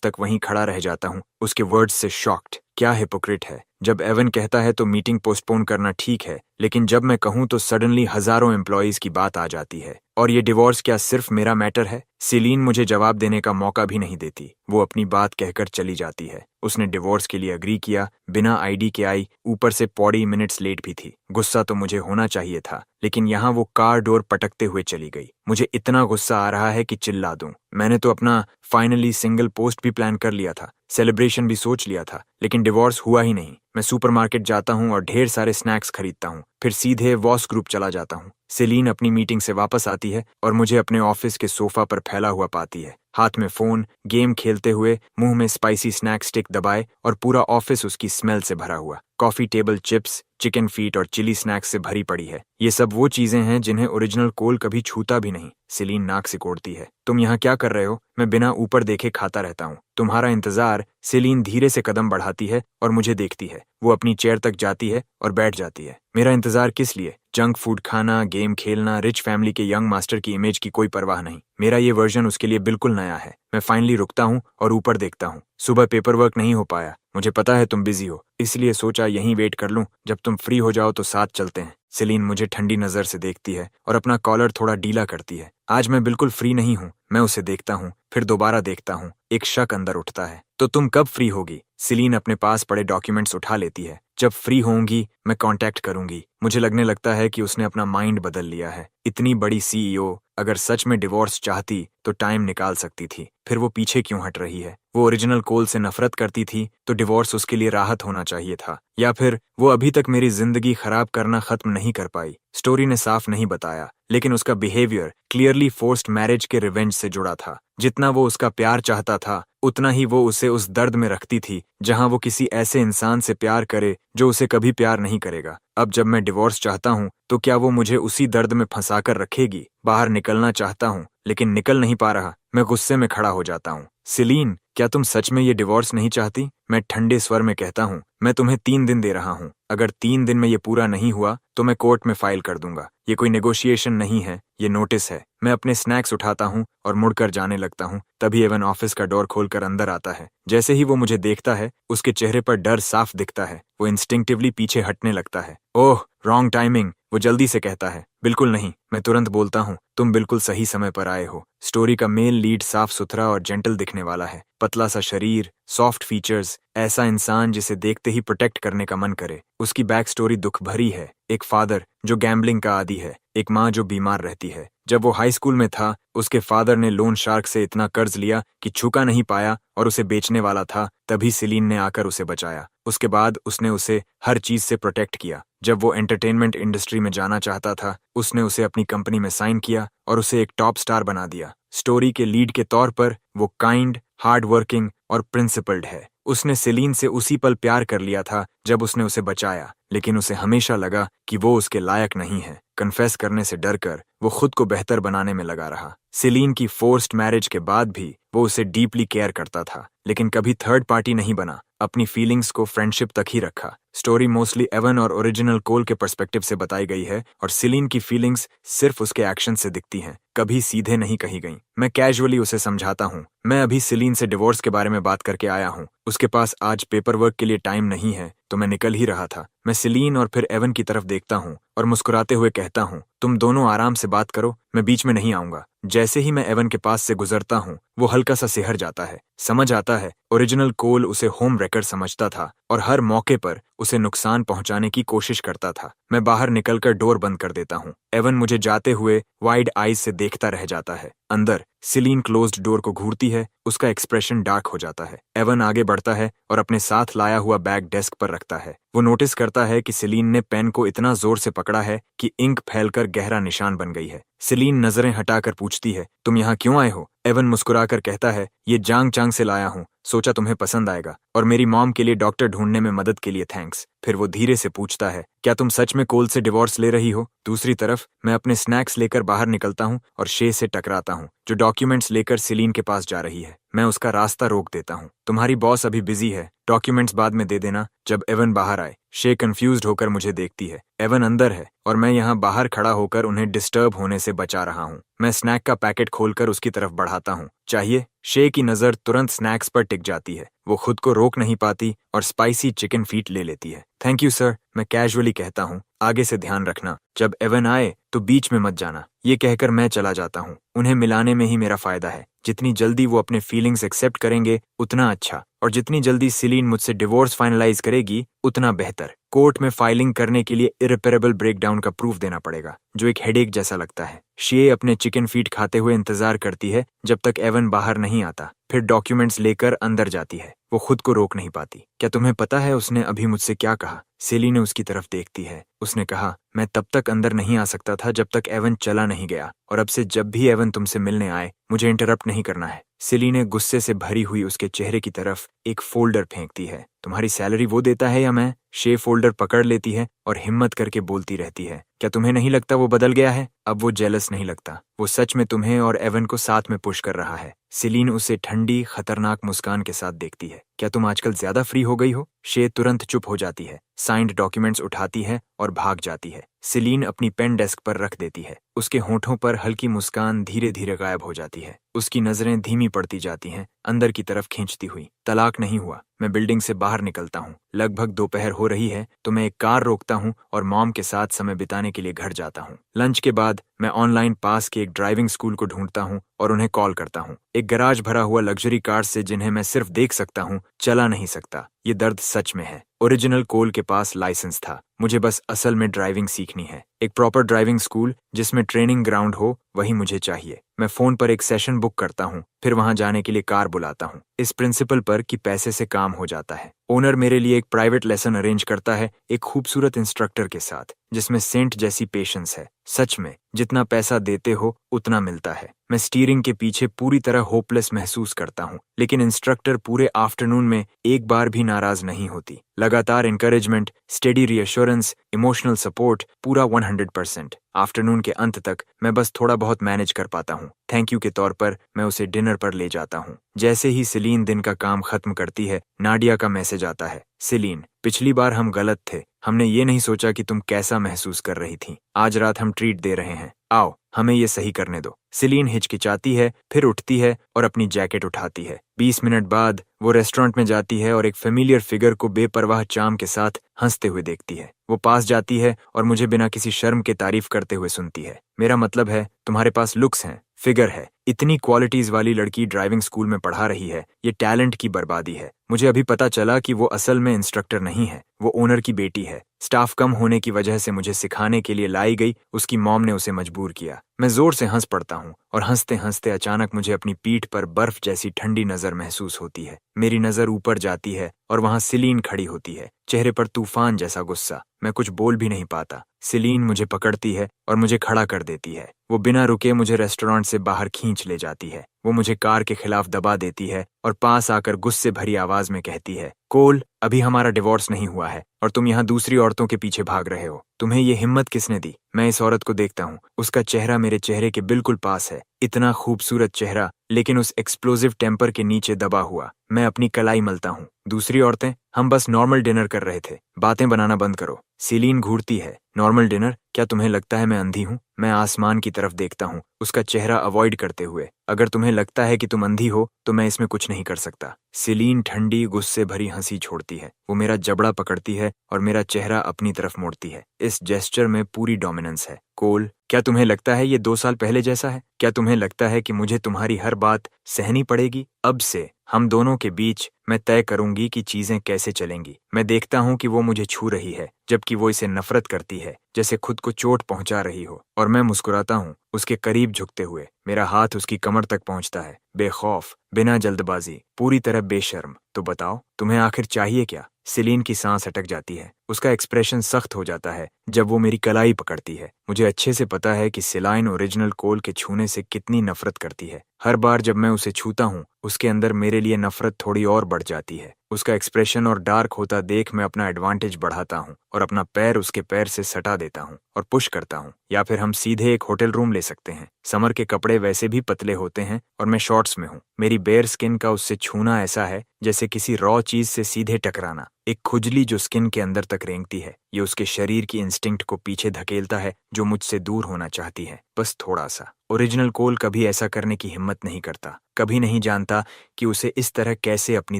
तक वहीं खड़ा रह जाता हूँ, उसके वर्ड्स से शॉक्ड। क्या हिपोक्रेट है। जब एवन कहता है तो मीटिंग पोस्टपोन करना ठीक है, लेकिन जब मैं कहूँ तो सडनली हजारों एम्प्लॉयज की बात आ जाती है। और ये डिवोर्स क्या सिर्फ मेरा मैटर है? सेलीन मुझे जवाब देने का मौका भी नहीं देती। वो अपनी बात कहकर चली जाती है। उसने डिवोर्स के लिए अग्री किया, बिना आईडी के आई, ऊपर से 40 मिनट्स लेट भी थी। गुस्सा तो मुझे होना चाहिए था, लेकिन यहाँ वो कार डोर पटकते हुए चली गई। मुझे इतना गुस्सा आ रहा है कि चिल्ला दूं। मैंने तो अपना फाइनली सिंगल पोस्ट भी प्लान कर लिया था, सेलिब्रेशन भी सोच लिया था, लेकिन डिवोर्स हुआ ही नहीं। मैं सुपरमार्केट जाता हूँ और ढेर सारे स्नैक्स खरीदता हूँ, फिर सीधे वॉस ग्रुप चला जाता हूँ। सेलीन अपनी मीटिंग से वापस आती है और मुझे अपने ऑफिस के सोफा पर फैला हुआ पाती है, हाथ में फोन, गेम खेलते हुए, मुंह में स्पाइसी स्नैक स्टिक दबाए, और पूरा ऑफिस उसकी स्मेल से भरा हुआ। Coffee table chips, chicken feet और चिली स्नैक्स से भरी पड़ी है। ये सब वो चीजें हैं जिन्हें ओरिजिनल कोल कभी छूता भी नहीं। सेलीन नाक सिकोड़ती है। तुम यहाँ क्या कर रहे हो? मैं बिना ऊपर देखे खाता रहता हूँ। तुम्हारा इंतजार। सेलीन धीरे से कदम बढ़ाती है और मुझे देखती है। वो अपनी चेयर तक जाती है और बैठ जाती है। मेरा इंतजार किस लिए? जंक फूड खाना, गेम खेलना, रिच फैमिली के यंग मास्टर की इमेज की कोई परवाह नहीं। मेरा ये वर्जन उसके लिए बिल्कुल नया है। मैं फाइनली रुकता हूँ और ऊपर देखता हूँ। सुबह पेपर वर्क नहीं हो पाया। मुझे पता है तुम बिजी हो, इसलिए सोचा यहीं वेट कर लूं। जब तुम फ्री हो जाओ तो साथ चलते हैं। सेलीन मुझे ठंडी नजर से देखती है और अपना कॉलर थोड़ा ढीला करती है। आज मैं बिल्कुल फ्री नहीं हूँ। मैं उसे देखता हूँ, फिर दोबारा देखता हूँ। एक शक अंदर उठता है। तो तुम कब फ्री होगी? सेलीन अपने पास पड़े डॉक्यूमेंट्स उठा लेती है। जब फ्री होंगी मैं कांटेक्ट करूंगी। मुझे लगने लगता है कि उसने अपना माइंड बदल लिया है। इतनी बड़ी सीईओ अगर सच में डिवोर्स चाहती तो टाइम निकाल सकती थी। फिर वो पीछे क्यों हट रही है? वो ओरिजिनल कोल से नफरत करती थी तो डिवोर्स उसके लिए राहत होना चाहिए था, या फिर वो अभी तक मेरी जिंदगी खराब करना खत्म नहीं कर पाई। स्टोरी ने साफ नहीं बताया, लेकिन उसका बिहेवियर क्लियरली फोर्स्ड मैरिज के रिवेंज से जुड़ा था। जितना वो उसका प्यार चाहता था, उतना ही वो उसे उस दर्द में रखती थी जहां वो किसी ऐसे इंसान से प्यार करे जो उसे कभी प्यार नहीं करेगा। अब जब मैं डिवोर्स चाहता हूँ तो क्या वो मुझे उसी दर्द में फंसाकर रखेगी? बाहर निकलना चाहता हूँ लेकिन निकल नहीं पा रहा। मैं गुस्से में खड़ा हो जाता हूँ। सेलीन, क्या तुम सच में ये डिवोर्स नहीं चाहती? मैं ठंडे स्वर में कहता हूँ। मैं तुम्हें 3 दिन दे रहा हूँ। अगर 3 दिन में ये पूरा नहीं हुआ तो मैं कोर्ट में फाइल कर दूंगा। ये कोई नेगोशिएशन नहीं है, ये नोटिस है। मैं अपने स्नैक्स उठाता हूँ और मुड़कर जाने लगता हूँ। तभी एवन ऑफिस का डोर खोलकर अंदर आता है। जैसे ही वो मुझे देखता है, उसके चेहरे पर डर साफ दिखता है। वो इंस्टिंक्टिवली पीछे हटने लगता है। ओह, रॉन्ग टाइमिंग, वो जल्दी से कहता है। बिल्कुल नहीं, मैं तुरंत बोलता हूँ। तुम बिल्कुल सही समय पर आए हो। स्टोरी का मेन लीड साफ सुथरा और जेंटल दिखने वाला है। पतला सा शरीर, सॉफ्ट फीचर्स, ऐसा इंसान जिसे देखते ही प्रोटेक्ट करने का मन करे। उसकी बैक स्टोरी दुख भरी है। एक फादर जो गैम्बलिंग का आदी है, एक माँ जो बीमार रहती है। जब वो हाई स्कूल में था, उसके फादर ने लोन शार्क से इतना कर्ज लिया कि चुका नहीं पाया और उसे बेचने वाला था। तभी सेलीन ने आकर उसे बचाया। उसके बाद उसने उसे हर चीज से प्रोटेक्ट किया। जब वो एंटरटेनमेंट इंडस्ट्री में जाना चाहता था, उसने उसे अपनी कंपनी में साइन किया और उसे एक टॉप स्टार बना दिया। स्टोरी के लीड के तौर पर वो काइंड, हार्ड वर्किंग और प्रिंसिपल्ड है। उसने सेलीन से उसी पल प्यार कर लिया था जब उसने उसे बचाया, लेकिन उसे हमेशा लगा कि वो उसके लायक नहीं है। कन्फेस करने से डरकर वो खुद को बेहतर बनाने में लगा रहा। सेलीन की फोर्स्ड मैरिज के बाद भी वो उसे डीपली केयर करता था, लेकिन कभी थर्ड पार्टी नहीं बना। अपनी फीलिंग्स को फ्रेंडशिप तक ही रखा। स्टोरी मोस्टली एवन और ओरिजिनल कोल के पर्सपेक्टिव से बताई गई है और सिलीन की फीलिंग्स सिर्फ उसके एक्शन से दिखती हैं, कभी सीधे नहीं कही गई। मैं कैजुअली उसे समझाता हूँ, मैं अभी सिलीन से डिवोर्स के बारे में बात करके आया हूँ, उसके पास आज पेपर वर्क के लिए टाइम नहीं है, तो मैं निकल ही रहा था। मैं सिलीन और फिर एवन की तरफ देखता हूँ और मुस्कुराते हुए कहता हूँ, तुम दोनों आराम से बात करो, मैं बीच में नहीं आऊंगा। जैसे ही मैं एवन के पास से गुजरता हूँ, वो हल्का सा सिहर जाता है। समझ आता है ओरिजिनल कोल उसे होम रेकर समझता था और हर मौके पर उसे नुकसान पहुंचाने की कोशिश करता था। मैं बाहर निकलकर डोर बंद कर देता हूँ। एवन मुझे जाते हुए वाइड आईज से देखता रह जाता है। अंदर सिलीन क्लोज्ड डोर को घूरती है, उसका एक्सप्रेशन डार्क हो जाता है। एवन आगे बढ़ता है और अपने साथ लाया हुआ बैग डेस्क पर रखता है। वो नोटिस करता है कि सिलीन ने पेन को इतना जोर से पकड़ा है कि इंक फैलकर गहरा निशान बन गई है। सिलीन नजरें हटाकर पूछती है, तुम यहाँ क्यों आए हो? एवन मुस्कुराकर कहता है, ये जांग चांग से लाया हूँ, सोचा तुम्हें पसंद आएगा, और मेरी मॉम के लिए डॉक्टर ढूंढने में मदद के लिए थैंक्स। फिर वो धीरे से पूछता है, क्या तुम सच में कोल से डिवोर्स ले रही हो? दूसरी तरफ मैं अपने स्नैक्स लेकर बाहर निकलता हूँ और शे से टकराता हूँ, जो डॉक्यूमेंट्स लेकर सिलीन के पास जा रही है। मैं उसका रास्ता रोक देता हूँ। तुम्हारी बॉस अभी बिजी है, डॉक्यूमेंट्स बाद में दे देना। जब एवन बाहर आए, शे कंफ्यूज्ड होकर मुझे देखती है। एवन अंदर है और मैं यहाँ बाहर खड़ा होकर उन्हें डिस्टर्ब होने से बचा रहा हूँ। मैं स्नैक का पैकेट खोलकर उसकी तरफ बढ़ाता हूँ। चाहिए? शे की नजर तुरंत स्नैक्स पर टिक जाती है। वो खुद को रोक नहीं पाती और स्पाइसी चिकन फीट ले लेती है। थैंक यू सर, मैं कैजुअली कहता हूँ। आगे से ध्यान रखना, जब एवन आए तो बीच में मत जाना। ये कहकर मैं चला जाता हूँ। उन्हें मिलाने में ही मेरा फायदा है। जितनी जल्दी वो अपने फीलिंग्स एक्सेप्ट करेंगे उतना अच्छा, और जितनी जल्दी सिलीन मुझसे डिवोर्स फाइनलाइज करेगी उतना बेहतर। कोर्ट में फाइलिंग करने के लिए इरिपेरेबल ब्रेकडाउन का प्रूफ देना पड़ेगा, जो एक हेडेक जैसा लगता है। शे अपने चिकन फीट खाते हुए इंतजार करती है जब तक एवन बाहर नहीं आता, फिर डॉक्यूमेंट्स लेकर अंदर जाती है। वो खुद को रोक नहीं पाती। क्या तुम्हें पता है उसने अभी मुझसे क्या कहा? सेली ने उसकी तरफ देखती है। उसने कहा, मैं तब तक अंदर नहीं आ सकता था जब तक एवन चला नहीं गया, और अब से जब भी एवन तुमसे मिलने आए मुझे इंटरप्ट नहीं करना है। सेली ने गुस्से से भरी हुई उसके चेहरे की तरफ एक फोल्डर फेंकती है। तुम्हारी सैलरी वो देता है या मैं? शे फोल्डर पकड़ लेती है और हिम्मत करके बोलती रहती है, क्या तुम्हें नहीं लगता वो बदल गया है? अब वो जेलस नहीं लगता, वो सच में तुम्हें और एवन को साथ में पुश कर रहा है। सिलीन उसे ठंडी खतरनाक मुस्कान के साथ देखती है। क्या तुम आजकल ज्यादा फ्री हो गई हो? शे तुरंत चुप हो जाती है, साइंड डॉक्यूमेंट्स उठाती है और भाग जाती है। सिलीन अपनी पेन डेस्क पर रख देती है। उसके होठों पर हल्की मुस्कान धीरे धीरे गायब हो जाती है। उसकी नजरें धीमी पड़ती जाती हैं, अंदर की तरफ खींचती हुई। तलाक नहीं हुआ। मैं बिल्डिंग से बाहर निकलता हूँ। लगभग दोपहर हो रही है तो मैं एक कार रोकता हूँ और मॉम के साथ समय बिताने के लिए घर जाता हूँ। लंच के बाद मैं ऑनलाइन पास के एक ड्राइविंग स्कूल को ढूंढता हूँ और उन्हें कॉल करता हूँ। एक गैराज भरा हुआ लग्जरी कार से, जिन्हें मैं सिर्फ देख सकता हूँ, चला नहीं सकता। ये दर्द सच में है। ओरिजिनल कोल के पास लाइसेंस था, मुझे बस असल में ड्राइविंग सीखनी है। एक प्रॉपर ड्राइविंग स्कूल जिसमें ट्रेनिंग ग्राउंड हो, वही मुझे चाहिए। मैं फोन पर एक सेशन बुक करता हूँ, फिर वहां जाने के लिए कार बुलाता हूँ, इस प्रिंसिपल पर कि पैसे से काम हो जाता है। ओनर मेरे लिए एक प्राइवेट लेसन अरेंज करता है, एक खूबसूरत इंस्ट्रक्टर के साथ, जिसमें सेंट जैसी पेशेंस है। सच में जितना पैसा देते हो उतना मिलता है। मैं स्टीयरिंग के पीछे पूरी तरह होपलेस महसूस करता हूँ, लेकिन इंस्ट्रक्टर पूरे आफ्टरनून में एक बार भी नाराज नहीं होती। लगातार encouragement, steady reassurance, emotional support, पूरा 100%। आफ्टरनून के अंत तक मैं बस थोड़ा बहुत मैनेज कर पाता हूँ। थैंक यू के तौर पर मैं उसे डिनर पर ले जाता हूँ। जैसे ही सिलीन दिन का काम खत्म करती है, नाडिया का मैसेज आता है। सिलीन, पिछली बार हम गलत थे, हमने ये नहीं सोचा कि तुम कैसा महसूस कर रही थी। आज रात हम ट्रीट दे रहे हैं, आओ हमें ये सही करने दो। सिलीन हिचकिचाती है, फिर उठती है और अपनी जैकेट उठाती है। 20 मिनट बाद वो रेस्टोरेंट में जाती है और एक फेमिलियर फिगर को बेपरवाह चाम के साथ हंसते हुए देखती है। वो पास जाती है और मुझे बिना किसी शर्म के तारीफ करते हुए सुनती है। मेरा मतलब है, तुम्हारे पास लुक्स हैं, फिगर है, इतनी क्वालिटीज वाली लड़की ड्राइविंग स्कूल में पढ़ा रही है, ये टैलेंट की बर्बादी है। मुझे अभी पता चला कि वो असल में इंस्ट्रक्टर नहीं है, वो ओनर की बेटी है। स्टाफ कम होने की वजह से मुझे सिखाने के लिए लाई गई, उसकी मॉम ने उसे मजबूर किया। मैं जोर से हंस पड़ता हूँ और हंसते हंसते अचानक मुझे अपनी पीठ पर बर्फ जैसी ठंडी नजर महसूस होती है। मेरी नजर ऊपर जाती है और वहां सिलीन खड़ी होती है, चेहरे पर तूफान जैसा गुस्सा। मैं कुछ बोल भी नहीं पाता, सेलीन मुझे पकड़ती है और मुझे खड़ा कर देती है। वो बिना रुके मुझे रेस्टोरेंट से बाहर खींच ले जाती है। वो मुझे कार के खिलाफ दबा देती है और पास आकर गुस्से भरी आवाज में कहती है, कोल, अभी हमारा डिवोर्स नहीं हुआ है और तुम यहाँ दूसरी औरतों के पीछे भाग रहे हो। तुम्हें ये हिम्मत किसने दी? मैं इस औरत को देखता हूँ। उसका चेहरा मेरे चेहरे के बिल्कुल पास है। इतना खूबसूरत चेहरा, लेकिन उस एक्सप्लोजिव टेम्पर के नीचे दबा हुआ। मैं अपनी कलाई मलता हूँ। दूसरी औरतें? हम बस नॉर्मल डिनर कर रहे थे। बातें बनाना बंद करो। सीलीन घूरती है। Normal dinner? क्या तुम्हें लगता है मैं अंधी हूँ? मैं आसमान की तरफ देखता हूँ, उसका चेहरा अवॉइड करते हुए। अगर तुम्हें लगता है कि तुम अंधी हो तो मैं इसमें कुछ नहीं कर सकता। सीलीन ठंडी गुस्से भरी हंसी छोड़ती है। वो मेरा जबड़ा पकड़ती है और मेरा चेहरा अपनी तरफ मोड़ती है। इस जेस्चर में पूरी डोमिनेंस है। कोल, क्या तुम्हें लगता है ये 2 साल पहले जैसा है? क्या तुम्हें लगता है कि मुझे तुम्हारी हर बात सहनी पड़ेगी? अब से हम दोनों के बीच मैं तय करूंगी कि चीजें कैसे चलेंगी। मैं देखता हूं कि वो मुझे छू रही है, जबकि वो इसे नफरत करती है, जैसे खुद को चोट पहुंचा रही हो। और मैं मुस्कुराता हूं, उसके करीब झुकते हुए। मेरा हाथ उसकी कमर तक पहुंचता है, बेखौफ, बिना जल्दबाजी, पूरी तरह बेशर्म। तो बताओ, तुम्हें आखिर चाहिए क्या? सीलीन की सांस अटक जाती है। उसका एक्सप्रेशन सख्त हो जाता है जब वो मेरी कलाई पकड़ती है। मुझे अच्छे से पता है कि सीलीन ओरिजिनल कोल के छूने से कितनी नफरत करती है। हर बार जब मैं उसे छूता हूँ, उसके अंदर मेरे लिए नफरत थोड़ी और बढ़ जाती है। उसका एक्सप्रेशन और डार्क होता देख मैं अपना एडवांटेज बढ़ाता हूँ और अपना पैर उसके पैर से सटा देता हूँ और पुश करता हूँ। या फिर हम सीधे एक होटल रूम ले सकते हैं। समर के कपड़े वैसे भी पतले होते हैं और मैं शॉर्ट्स में हूँ। मेरी बेयर स्किन का उससे छूना ऐसा है जैसे किसी रॉ चीज से सीधे टकराना। एक खुजली जो स्किन के अंदर तक रेंगती है। ये उसके शरीर की इंस्टिंक्ट को पीछे धकेलता है जो मुझसे दूर होना चाहती है, बस थोड़ा सा। ओरिजिनल कोल कभी ऐसा करने की हिम्मत नहीं करता, कभी नहीं जानता कि उसे इस तरह कैसे अपनी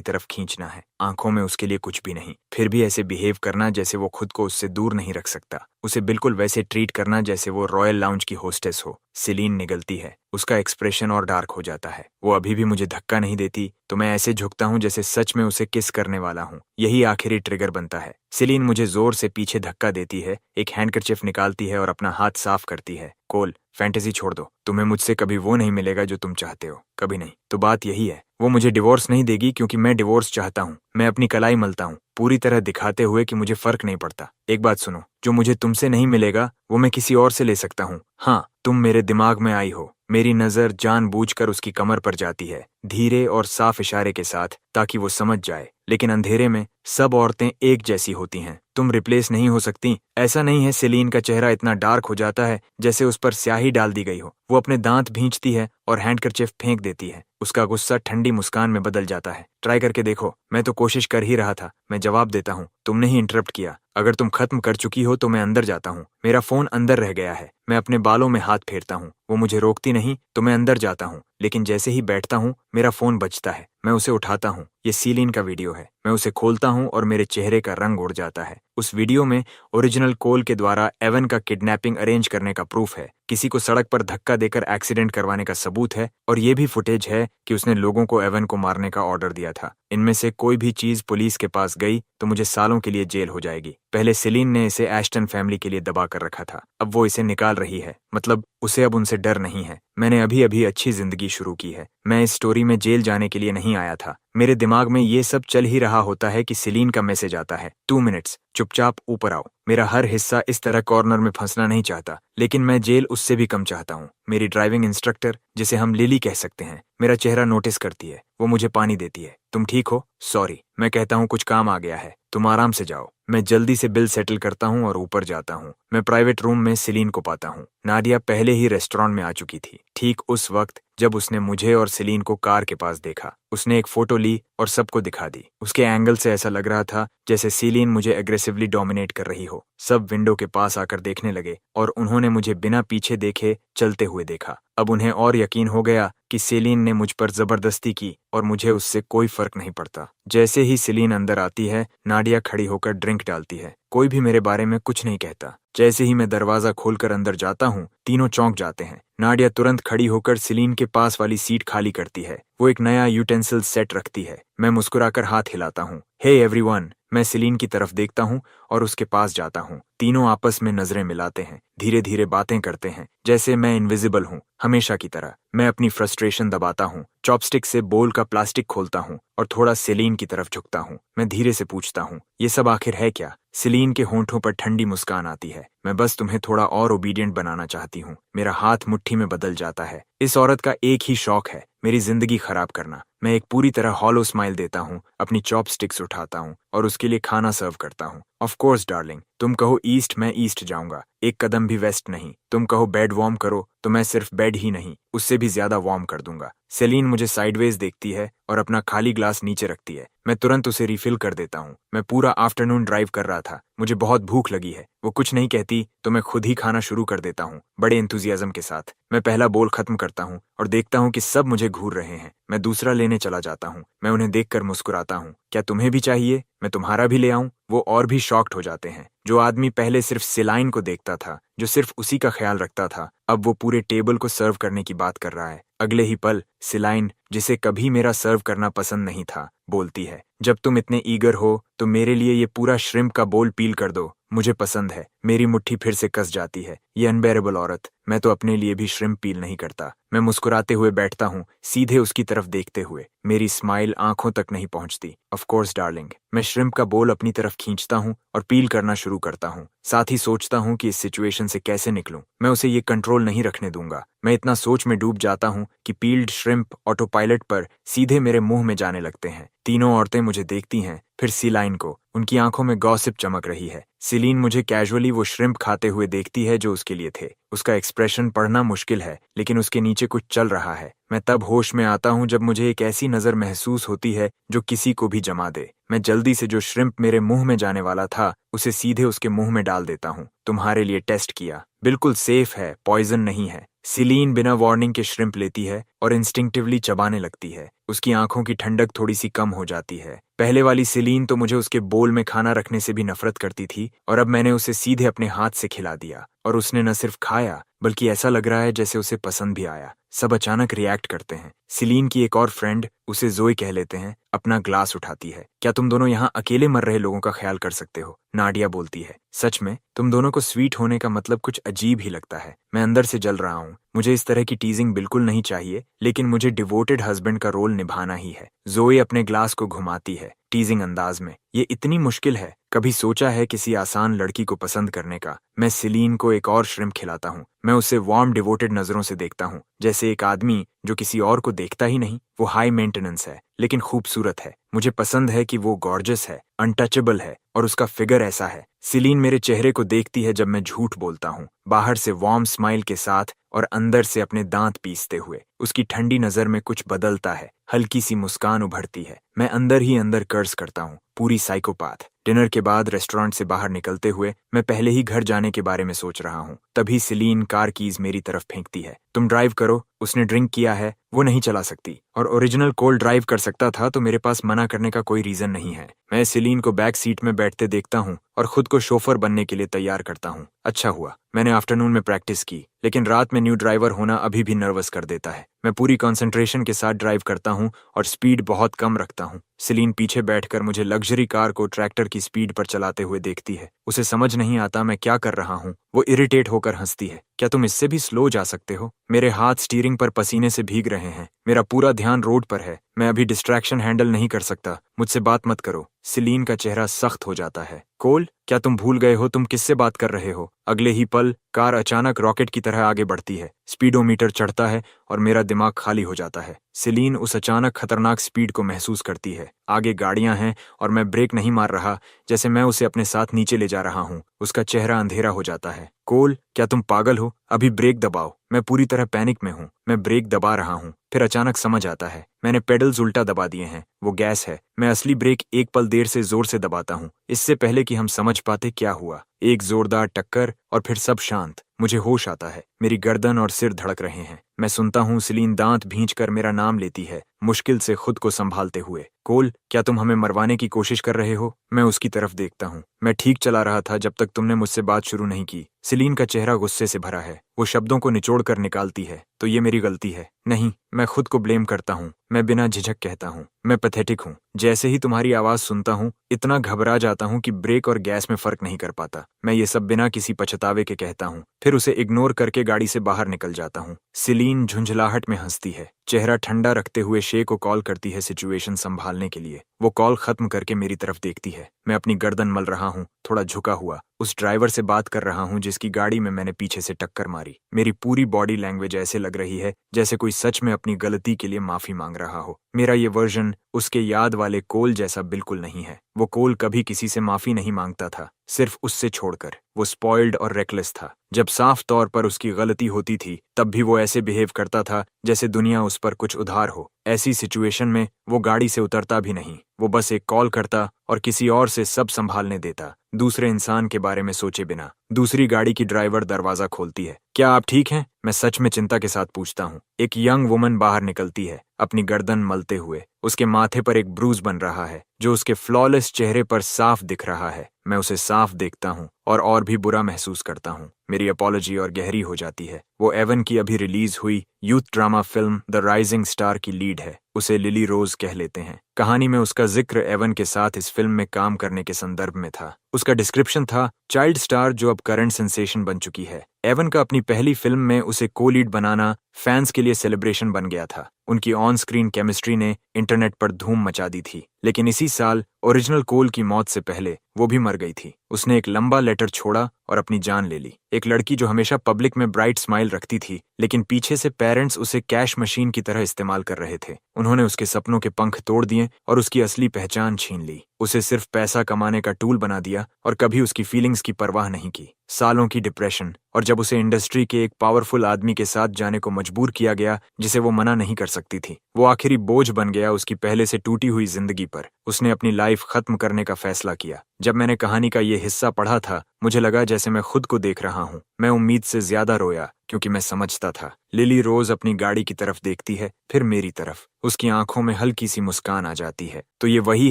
तरफ खींचना है। आंखों में उसके लिए कुछ भी नहीं, फिर भी ऐसे बिहेव करना जैसे वो खुद को उससे दूर नहीं रख सकता। उसे बिल्कुल वैसे ट्रीट करना जैसे वो रॉयल लाउंज की होस्टेस हो। सीलीन निगलती है। उसका एक्सप्रेशन और डार्क हो जाता है। वो अभी भी मुझे धक्का नहीं देती तो मैं ऐसे झुकता हूँ जैसे सच में उसे किस करने वाला हूँ। यही आखिरी ट्रिगर बनता है। सीलीन मुझे जोर से पीछे धक्का देती है, एक हैंडकरचिफ निकालती है और अपना हाथ साफ करती है। कोल, फैंटेसी छोड़ दो। तुम्हें मुझसे कभी वो नहीं मिलेगा जो तुम चाहते हो, कभी नहीं। तो बात यही है, वो मुझे डिवोर्स नहीं देगी क्योंकि मैं डिवोर्स चाहता हूँ। मैं अपनी कलाई मलता हूँ, पूरी तरह दिखाते हुए कि मुझे फर्क नहीं पड़ता। एक बात सुनो, जो मुझे तुमसे नहीं मिलेगा वो मैं किसी और से ले सकता हूँ। हाँ, तुम मेरे दिमाग में आई हो। मेरी नजर जानबूझकर उसकी कमर पर जाती है, धीरे और साफ इशारे के साथ, ताकि वो समझ जाए। लेकिन अंधेरे में सब औरतें एक जैसी होती हैं। तुम रिप्लेस नहीं हो सकती। ऐसा नहीं है। सीलीन का चेहरा इतना डार्क हो जाता है जैसे उस पर स्याही डाल दी गई हो। वो अपने दांत भींचती है और हैंडकरचिफ फेंक देती है। उसका गुस्सा ठंडी मुस्कान में बदल जाता है। ट्राई करके देखो। मैं तो कोशिश कर ही रहा था। मैं जवाब देता हूँ, तुमने ही इंटरप्ट किया। अगर तुम खत्म कर चुकी हो तो मैं अंदर जाता हूँ। मेरा फोन अंदर रह गया है। मैं अपने बालों में हाथ फेरता हूँ। वो मुझे रोकती नहीं तो मैं अंदर जाता हूँ, लेकिन जैसे ही बैठता हूँ मेरा फोन बजता है। मैं उसे उठाता हूँ। ये सीलीन का वीडियो है। मैं उसे खोलता हूँ और मेरे चेहरे का रंग उड़ जाता है। उस वीडियो में ओरिजिनल कोल के द्वारा एवन का किडनैपिंग अरेंज करने का प्रूफ है, किसी को सड़क पर धक्का देकर एक्सीडेंट करवाने का सबूत है, और ये भी फुटेज है कि उसने लोगों को एवन को मारने का ऑर्डर दिया था। इनमें से कोई भी चीज पुलिस के पास गई तो मुझे सालों के लिए जेल हो जाएगी। पहले सीलीन ने इसे एश्टन फैमिली के लिए दबा कर रखा था, अब वो इसे निकाल रही है। मतलब उसे अब उनसे डर नहीं है। मैंने अभी अभी अच्छी जिंदगी शुरू की है। मैं इस स्टोरी में जेल जाने के लिए नहीं आया था। मेरे दिमाग में ये सब चल ही रहा होता है कि सीलीन का मैसेज आता है, 2 मिनट्स, चुपचाप ऊपर आओ। मेरा हर हिस्सा इस तरह कॉर्नर में फंसना नहीं चाहता, लेकिन मैं जेल उससे भी कम चाहता हूँ। मेरी ड्राइविंग इंस्ट्रक्टर, जिसे हम लिली कह सकते हैं, मेरा चेहरा नोटिस करती है। वो मुझे पानी देती है। तुम ठीक हो? सॉरी। मैं कहता हूँ कुछ काम आ गया है, तुम आराम से जाओ। मैं जल्दी से बिल सेटल करता हूँ और ऊपर जाता हूँ। मैं प्राइवेट रूम में सीलीन को पाता हूँ। नाडिया पहले ही रेस्टोरेंट में आ चुकी थी, ठीक उस वक्त जब उसने मुझे और सीलीन को कार के पास देखा। उसने एक फोटो ली और सबको दिखा दी। उसके एंगल से ऐसा लग रहा था जैसे सीलीन मुझे एग्रेसिवली डोमिनेट कर रही हो। सब विंडो के पास आकर देखने लगे और उन्होंने मुझे बिना पीछे देखे चलते हुए देखा। अब उन्हें और यकीन हो गया कि सीलीन ने मुझ पर जबरदस्ती की और मुझे उससे कोई फर्क नहीं पड़ता। जैसे ही सीलीन अंदर आती है, नाडिया खड़ी होकर ड्रिंक डालती है। कोई भी मेरे बारे में कुछ नहीं कहता। जैसे ही मैं दरवाजा खोलकर अंदर जाता हूँ, तीनों चौंक जाते हैं। नाडिया तुरंत खड़ी होकर सीलीन के पास वाली सीट खाली करती है। वो एक नया यूटेंसिल सेट रखती है। मैं मुस्कुराकर हाथ हिलाता हूँ। हे एवरीवन, मैं सिलीन की तरफ देखता हूँ और उसके पास जाता हूँ। तीनों आपस में नजरें मिलाते हैं, धीरे धीरे बातें करते हैं, जैसे मैं इनविजिबल हूँ, हमेशा की तरह। मैं अपनी फ्रस्ट्रेशन दबाता हूँ, चॉपस्टिक से बोल का प्लास्टिक खोलता हूँ और थोड़ा सेलीन की तरफ झुकता हूँ। मैं धीरे से पूछता हूँ, ये सब आखिर है क्या? सिलीन के होंठों पर ठंडी मुस्कान आती है। मैं बस तुम्हें थोड़ा और ओबीडियंट बनाना चाहती हूँ। मेरा हाथ मुट्ठी में बदल जाता है। इस औरत का एक ही शौक है, मेरी जिंदगी खराब करना। मैं एक पूरी तरह हॉलो स्माइल देता हूँ, अपनी चॉपस्टिक्स उठाता हूँ और उसके लिए खाना सर्व करता हूँ। ऑफ कोर्स डार्लिंग, तुम कहो ईस्ट, मैं ईस्ट जाऊंगा, एक कदम भी वेस्ट नहीं। तुम कहो बेड वार्म करो, तो मैं सिर्फ बेड ही नहीं, उससे भी ज्यादा वार्म कर दूंगा। सेलीन मुझे साइडवेज देखती है और अपना खाली ग्लास नीचे रखती है। मैं तुरंत उसे रिफिल कर देता हूँ। मैं पूरा आफ्टरनून ड्राइव कर रहा था, मुझे बहुत भूख लगी है। वो कुछ नहीं कहती तो मैं खुद ही खाना शुरू कर देता हूँ, बड़े एंथुजियाज्म के साथ। मैं पहला बोल खत्म करता हूँ और देखता हूँ कि सब मुझे घूर रहे हैं। मैं दूसरा लेने चला जाता हूँ। मैं उन्हें देखकर मुस्कुराता हूँ। क्या तुम्हें भी चाहिए? मैं तुम्हारा भी ले आऊं? वो और भी शॉक्ड हो जाते हैं। जो आदमी पहले सिर्फ सिलाइन को देखता था, जो सिर्फ उसी का ख्याल रखता था, अब वो पूरे टेबल को सर्व करने की बात कर रहा है। अगले ही पल सिलाइन, जिसे कभी मेरा सर्व करना पसंद नहीं था, बोलती है, जब तुम इतने ईगर हो तो मेरे लिए ये पूरा श्रिम्प का बोल पील कर दो, मुझे पसंद है। मेरी मुट्ठी फिर से कस जाती है। ये अनबेरेबल औरत, मैं तो अपने लिए भी श्रिम्प पील नहीं करता। मैं मुस्कुराते हुए बैठता हूँ, सीधे उसकी तरफ देखते हुए। मेरी स्माइल आंखों तक नहीं पहुंचती। ऑफ कोर्स डार्लिंग, मैं श्रिम्प का बोल अपनी तरफ खींचता हूँ और पील करना शुरू करता हूँ। साथ ही सोचता हूँ कि इस सिचुएशन से कैसे निकलूं। मैं उसे ये कंट्रोल नहीं रखने दूंगा। मैं इतना सोच में डूब जाता हूँ कि पील्ड श्रिम्प ऑटो पायलट पर सीधे मेरे मुंह में जाने लगते हैं। तीनों औरतें मुझे देखती हैं, फिर सिलाइन को। उनकी आंखों में गॉसिप चमक रही है। सिलीन मुझे कैजुअली वो श्रिम्प खाते हुए देखती है जो उसके लिए थे। उसका एक्सप्रेशन पढ़ना मुश्किल है, लेकिन उसके नीचे कुछ चल रहा है। मैं तब होश में आता हूँ जब मुझे एक ऐसी नजर महसूस होती है जो किसी को भी जमा दे। मैं जल्दी से जो श्रिम्प मेरे मुंह में जाने वाला था, उसे सीधे उसके मुंह में डाल देता हूँ। तुम्हारे लिए टेस्ट किया, बिल्कुल सेफ है, पॉइजन नहीं है। सिलीन बिना वार्निंग के श्रिम्प लेती है और इंस्टिंक्टिवली चबाने लगती है। उसकी आंखों की ठंडक थोड़ी सी कम हो जाती है। पहले वाली सिलीन तो मुझे उसके बोल में खाना रखने से भी नफरत करती थी, और अब मैंने उसे सीधे अपने हाथ से खिला दिया। और उसने न सिर्फ खाया, बल्कि ऐसा लग रहा है जैसे उसे पसंद भी आया। सब अचानक रिएक्ट करते हैं। सिलीन की एक और फ्रेंड, उसे जोई कह लेते हैं, अपना ग्लास उठाती है। क्या तुम दोनों यहाँ अकेले मर रहे लोगों का ख्याल कर सकते हो? नाडिया बोलती है। सच में तुम दोनों को स्वीट होने का मतलब कुछ अजीब ही लगता है। मैं अंदर से जल रहा हूँ। मुझे इस तरह की टीजिंग बिल्कुल नहीं चाहिए, लेकिन मुझे डिवोटेड हस्बैंड का रोल निभाना ही है। जोई अपने ग्लास को घुमाती है, टीजिंग अंदाज में। ये इतनी मुश्किल है, कभी सोचा है किसी आसान लड़की को पसंद करने का? मैं सिलीन को एक और श्रिम्प खिलाता हूँ। मैं उसे वार्म डिवोटेड नजरों से देखता हूँ, जैसे एक आदमी जो किसी और को देखता ही नहीं। वो हाई मेंटेनेंस है, लेकिन खूबसूरत है। मुझे पसंद है कि वो गॉर्जस है, अनटचेबल है, और उसका फिगर ऐसा है। सिलीन मेरे चेहरे को देखती है जब मैं झूठ बोलता हूँ, बाहर से वार्म स्माइल के साथ और अंदर से अपने दांत पीसते हुए। उसकी ठंडी नजर में कुछ बदलता है, हल्की सी मुस्कान उभरती है। मैं अंदर ही अंदर कर्ज करता हूँ, पूरी साइकोपाथ। डिनर के बाद रेस्टोरेंट से बाहर निकलते हुए मैं पहले ही घर जाने के बारे में सोच रहा हूँ। तभी सिलीन कार कीज मेरी तरफ फेंकती है। तुम ड्राइव करो, उसने ड्रिंक किया है, वो नहीं चला सकती। और ओरिजिनल कोल ड्राइव कर सकता था, तो मेरे पास मना करने का कोई रीजन नहीं है। मैं सिलीन को बैक सीट में बैठते देखता हूँ और खुद को शोफर बनने के लिए तैयार करता हूँ। अच्छा हुआ मैंने आफ्टरनून में प्रैक्टिस की, लेकिन रात में न्यू ड्राइवर होना अभी भी नर्वस कर देता है। मैं पूरी कंसंट्रेशन के साथ ड्राइव करता हूँ और स्पीड बहुत कम रखता हूँ। सिलीन पीछे बैठकर मुझे लग्जरी कार को ट्रैक्टर की स्पीड पर चलाते हुए देखती है। उसे समझ नहीं आता मैं क्या कर रहा हूँ। वो इरिटेट होकर हंसती है। क्या तुम इससे भी स्लो जा सकते हो? मेरे हाथ स्टीयरिंग पर पसीने से भीग रहे हैं। मेरा पूरा ध्यान रोड पर है। मैं अभी डिस्ट्रैक्शन हैंडल नहीं कर सकता। मुझसे बात मत करो। सिलीन का चेहरा सख्त हो जाता है। कोल, क्या तुम भूल गए हो तुम किससे बात कर रहे हो? अगले ही पल कार अचानक रॉकेट की तरह आगे बढ़ती है। स्पीडोमीटर चढ़ता है और मेरा दिमाग खाली हो जाता है। सिलीन उस अचानक खतरनाक स्पीड को महसूस करती है। आगे गाड़ियां हैं और मैं ब्रेक नहीं मार रहा, जैसे मैं उसे अपने साथ नीचे ले जा रहा हूँ। उसका चेहरा अंधेरा हो जाता है। कोल, क्या तुम पागल हो? अभी ब्रेक दबाओ। मैं पूरी तरह पैनिक में हूँ। मैं ब्रेक दबा रहा हूँ, फिर अचानक समझ आता है मैंने पेडल्स उल्टा दबा दिए हैं। वो गैस है। मैं असली ब्रेक एक पल देर से जोर से दबाता हूँ, इससे पहले कि हम समझ पाते क्या हुआ। एक जोरदार टक्कर और फिर सब शांत। मुझे होश आता है। मेरी गर्दन और सिर धड़क रहे हैं। मैं सुनता हूँ सिलीन दांत भींच कर मेरा नाम लेती है। मुश्किल से खुद को संभालते हुए। कोल, क्या तुम हमें मरवाने की कोशिश कर रहे हो? मैं उसकी तरफ देखता हूँ। मैं ठीक चला रहा था जब तक तुमने मुझसे बात शुरू नहीं की। सिलीन का चेहरा गुस्से से भरा है। वो शब्दों को निचोड़ कर निकालती है। तो ये मेरी गलती है? नहीं, मैं खुद को ब्लेम करता हूँ। मैं बिना झिझक कहता हूँ, मैं पैथेटिक हूँ। जैसे ही तुम्हारी आवाज सुनता हूँ, इतना घबरा जाता हूँ कि ब्रेक और गैस में फर्क नहीं कर पाता। मैं ये सब बिना किसी पछतावे के कहता हूँ, फिर उसे इग्नोर करके गाड़ी से बाहर निकल जाता हूँ। सिलीन झुंझलाहट में हंसती है, चेहरा ठंडा रखते हुए शे को कॉल करती है सिचुएशन संभालने के लिए। वो कॉल खत्म करके मेरी तरफ देखती है। मैं अपनी गर्दन मल रहा हूँ, थोड़ा झुका हुआ, उस ड्राइवर से बात कर रहा हूँ जिसकी गाड़ी में मैंने पीछे से टक्कर मारी। मेरी पूरी बॉडी लैंग्वेज ऐसे लग रही है जैसे कोई सच में अपनी गलती के लिए माफी मांग रहा हो। मेरा ये वर्जन उसके याद वाले कोल जैसा बिल्कुल नहीं है। वो कोल कभी किसी से माफी नहीं मांगता था, सिर्फ उससे छोड़कर। वो स्पॉइल्ड और रेकलेस था। जब साफ तौर पर उसकी गलती होती थी तब भी वो ऐसे बिहेव करता था जैसे दुनिया उस पर कुछ उधार हो। ऐसी सिचुएशन में वो गाड़ी से उतरता भी नहीं, वो बस एक कॉल करता और किसी और से सब संभालने देता, दूसरे इंसान के बारे में सोचे बिना। दूसरी गाड़ी की ड्राइवर दरवाजा खोलती है। क्या आप ठीक हैं? मैं सच में चिंता के साथ पूछता हूँ। एक यंग वुमन बाहर निकलती है, अपनी गर्दन मलते हुए। उसके माथे पर एक ब्रूज बन रहा है जो उसके फ्लॉलेस चेहरे पर साफ दिख रहा है। मैं उसे साफ देखता हूँ और भी बुरा महसूस करता हूँ। मेरी अपॉलॉजी और गहरी हो जाती है। वो एवन की अभी रिलीज हुई youth drama film the rising star की लीड है। उसे लिली रोज कह लेते हैं। कहानी में उसका जिक्र एवन के साथ इस फिल्म में काम करने के संदर्भ में था। उसका डिस्क्रिप्शन था चाइल्ड स्टार जो अब करंट सेंसेशन बन चुकी है। एवन का अपनी पहली फिल्म में उसे को लीड बनाना फैंस के लिए सेलिब्रेशन बन गया था। उनकी ऑन स्क्रीन केमिस्ट्री ने इंटरनेट पर धूम मचा दी थी। लेकिन इसी साल ओरिजिनल कोल की मौत से पहले वो भी मर गई थी। उसने एक लंबा लेटर छोड़ा और अपनी जान ले ली। एक लड़की जो हमेशा पब्लिक में ब्राइट स्माइल रखती थी, लेकिन पीछे से पेरेंट्स उसे कैश मशीन की तरह इस्तेमाल कर रहे थे। उन्होंने उसके सपनों के पंख तोड़ दिए और उसकी असली पहचान छीन ली। उसे सिर्फ पैसा कमाने का टूल बना दिया और कभी उसकी फीलिंग्स की परवाह नहीं की। सालों की डिप्रेशन, और जब उसे इंडस्ट्री के एक पावरफुल आदमी के साथ जाने को मजबूर किया गया जिसे वो मना नहीं कर सकती थी, वो आखिरी बोझ बन गया उसकी पहले से टूटी हुई जिंदगी पर। उसने अपनी लाइफ खत्म करने का फैसला किया। जब मैंने कहानी का ये हिस्सा पढ़ा था, मुझे लगा जैसे मैं खुद को देख रहा हूँ। मैं उम्मीद से ज्यादा रोया क्योंकि मैं समझता था। लिली रोज अपनी गाड़ी की तरफ देखती है, फिर मेरी तरफ। उसकी आंखों में हल्की सी मुस्कान आ जाती है। तो ये वही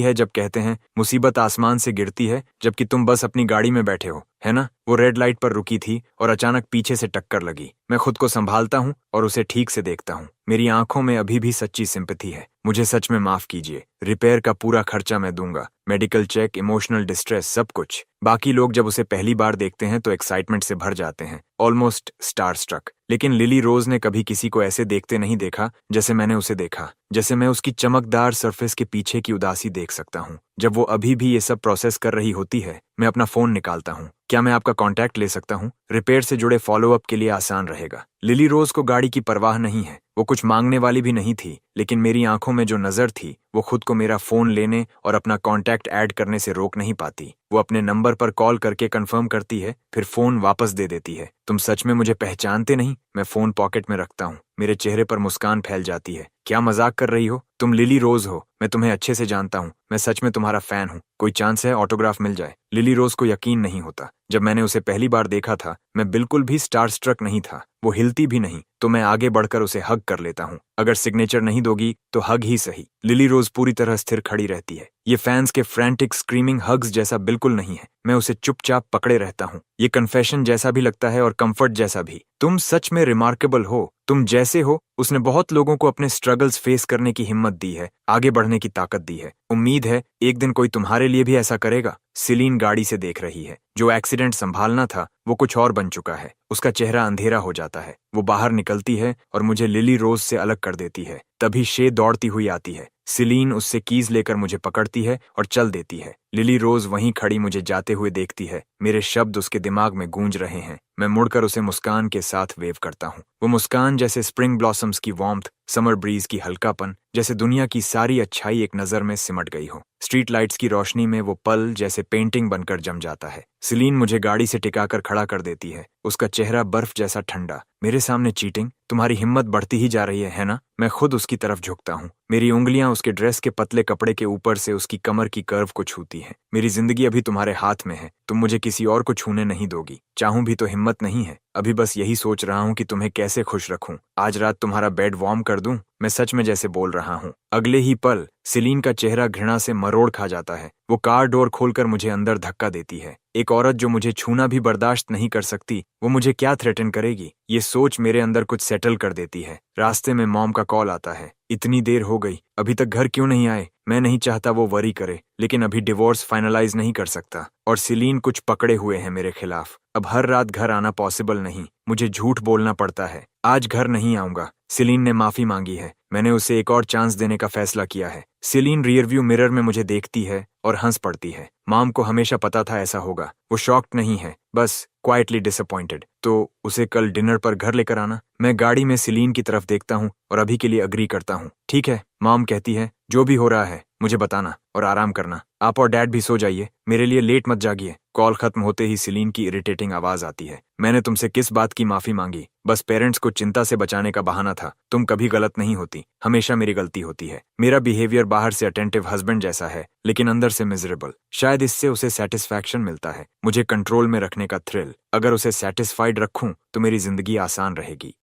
है जब कहते हैं मुसीबत आसमान से गिरती है जबकि तुम बस अपनी गाड़ी में बैठे हो, है ना? वो रेड लाइट पर रुकी थी और अचानक पीछे से टक्कर लगी। मैं खुद को संभालता हूँ और उसे ठीक से देखता हूँ। मेरी आंखों में अभी भी सच्ची सिंपैथी है। मुझे सच में माफ कीजिए। रिपेयर का पूरा खर्चा मैं दूंगा, मेडिकल चेक, इमोशनल डिस्ट्रेस, सब कुछ। बाकी लोग जब उसे पहली बार देखते हैं तो एक्साइटमेंट से भर जाते हैं, ऑलमोस्ट स्टार स्ट्रक। लेकिन लिली रोज ने कभी किसी को ऐसे देखते नहीं देखा जैसे मैंने उसे देखा। जैसे मैं उसकी चमकदार सरफेस के पीछे की उदासी देख सकता हूँ। जब वो अभी भी ये सब प्रोसेस कर रही होती है, मैं अपना फोन निकालता हूँ। क्या मैं आपका कांटेक्ट ले सकता हूँ? रिपेयर से जुड़े फॉलोअप के लिए आसान रहेगा। लिली रोज को गाड़ी की परवाह नहीं है। वो कुछ मांगने वाली भी नहीं थी, लेकिन मेरी आंखों में जो नजर थी वो खुद को मेरा फोन लेने और अपना कांटेक्ट ऐड करने से रोक नहीं पाती। वो अपने नंबर पर कॉल करके कंफर्म करती है, फिर फोन वापस दे देती है। तुम सच में मुझे पहचानते नहीं? मैं फोन पॉकेट में रखता हूँ। मेरे चेहरे पर मुस्कान फैल जाती है। क्या मजाक कर रही हो? तुम लिली रोज हो। मैं तुम्हें अच्छे से जानता हूँ। मैं सच में तुम्हारा फैन हूँ। कोई चांस है ऑटोग्राफ मिल जाए? लिली रोज को यकीन नहीं होता। जब मैंने उसे पहली बार देखा था, मैं बिल्कुल भी स्टार स्ट्रक नहीं था। वो हिलती भी नहीं, तो मैं आगे बढ़कर उसे हग कर लेता हूँ। अगर सिग्नेचर नहीं दोगी तो हग ही सही। लिली रोज पूरी तरह स्थिर खड़ी रहती है। ये फैंस के फ्रैंटिक स्क्रीमिंग हग्स जैसा बिल्कुल नहीं है। मैं उसे चुपचाप पकड़े रहता हूँ। ये कन्फेशन जैसा भी लगता है और कंफर्ट जैसा भी। तुम सच में रिमार्केबल हो। तुम जैसे हो। उसने बहुत लोगों को अपने स्ट्रगल्स फेस करने की हिम्मत दी है, आगे बढ़ने की ताकत दी है। उम्मीद है एक दिन कोई तुम्हारे लिए भी ऐसा करेगा। सिलीन गाड़ी से देख रही है। जो एक्सीडेंट संभालना था वो कुछ और बन चुका है। उसका चेहरा अंधेरा हो जाता है। वो बाहर निकलती है और मुझे लिली रोज से अलग कर देती है। तभी शे दौड़ती हुई आती है। सिलीन उससे कीज लेकर मुझे पकड़ती है और चल देती है। लिली रोज वहीं खड़ी मुझे जाते हुए देखती है। मेरे शब्द उसके दिमाग में गूंज रहे हैं। मैं मुड़कर उसे मुस्कान के साथ वेव करता हूँ। वो मुस्कान जैसे स्प्रिंग ब्लॉसम्स की वार्मथ, समर ब्रीज की हल्कापन, जैसे दुनिया की सारी अच्छाई एक नजर में सिमट गई हो। स्ट्रीट लाइट्स की रोशनी में वो पल जैसे पेंटिंग बनकर जम जाता है। सिलीन मुझे गाड़ी से टिकाकर खड़ा कर देती है। उसका चेहरा बर्फ जैसा ठंडा। मेरे सामने चीटिंग? तुम्हारी हिम्मत बढ़ती ही जा रही है ना? मैं खुद उसकी तरफ झुकता हूँ। मेरी उंगलियां उसके ड्रेस के पतले कपड़े के ऊपर से उसकी कमर की कर्व को छूती देती है। मेरी जिंदगी अभी तुम्हारे हाथ में है, तुम मुझे किसी और को छूने नहीं दोगी। चाहूं भी तो हिम्मत नहीं है। अभी बस यही सोच रहा हूं कि तुम्हें कैसे खुश रखूं। आज रात तुम्हारा बेड वार्म कर दूं। मैं सच में जैसे बोल रहा हूं। अगले ही पल सिलीन का चेहरा घृणा से मरोड़ खा जाता है। वो कार डोर खोलकर मुझे अंदर धक्का देती है। एक औरत जो मुझे छूना भी बर्दाश्त नहीं कर सकती, वो मुझे क्या थ्रेटन करेगी, ये सोच मेरे अंदर कुछ सेटल कर देती है। रास्ते में मॉम का कॉल आता है। इतनी देर हो गई, अभी तक घर क्यों नहीं आए? मैं नहीं चाहता वो वरी करे, लेकिन अभी डिवोर्स फाइनलाइज नहीं कर सकता। और सिलीन कुछ पकड़े हुए हैं मेरे खिलाफ। अब हर रात घर आना पॉसिबल नहीं, मुझे झूठ बोलना पड़ता है। आज घर नहीं आऊंगा। सिलीन ने माफी मांगी है। मैंने उसे एक और चांस देने का फैसला किया है। सिलीन रियरव्यू मिरर में मुझे देखती है और हंस पड़ती है। मॉम को हमेशा पता था ऐसा होगा। वो शॉक्ड नहीं है, बस क्वाइटली डिसअपॉइंटेड। तो उसे कल डिनर पर घर लेकर आना। मैं गाड़ी में सिलीन की तरफ देखता हूँ और अभी के लिए अग्री करता हूँ। ठीक है, मॉम कहती है, जो भी हो रहा है मुझे बताना और आराम करना। आप और डैड भी सो जाइए, मेरे लिए लेट मत जागिए। कॉल खत्म होते ही सिलीन की इरिटेटिंग आवाज आती है। मैंने तुमसे किस बात की माफी मांगी? बस पेरेंट्स को चिंता से बचाने का बहाना था। तुम कभी गलत नहीं होती, हमेशा मेरी गलती होती है। मेरा बिहेवियर बाहर से अटेंटिव हस्बैंड जैसा है, लेकिन अंदर से मिजरेबल। शायद इससे उसे सेटिस्फैक्शन मिलता है, मुझे कंट्रोल में रखने का थ्रिल। अगर उसे सेटिस्फाइड रखूं तो मेरी जिंदगी आसान रहेगी।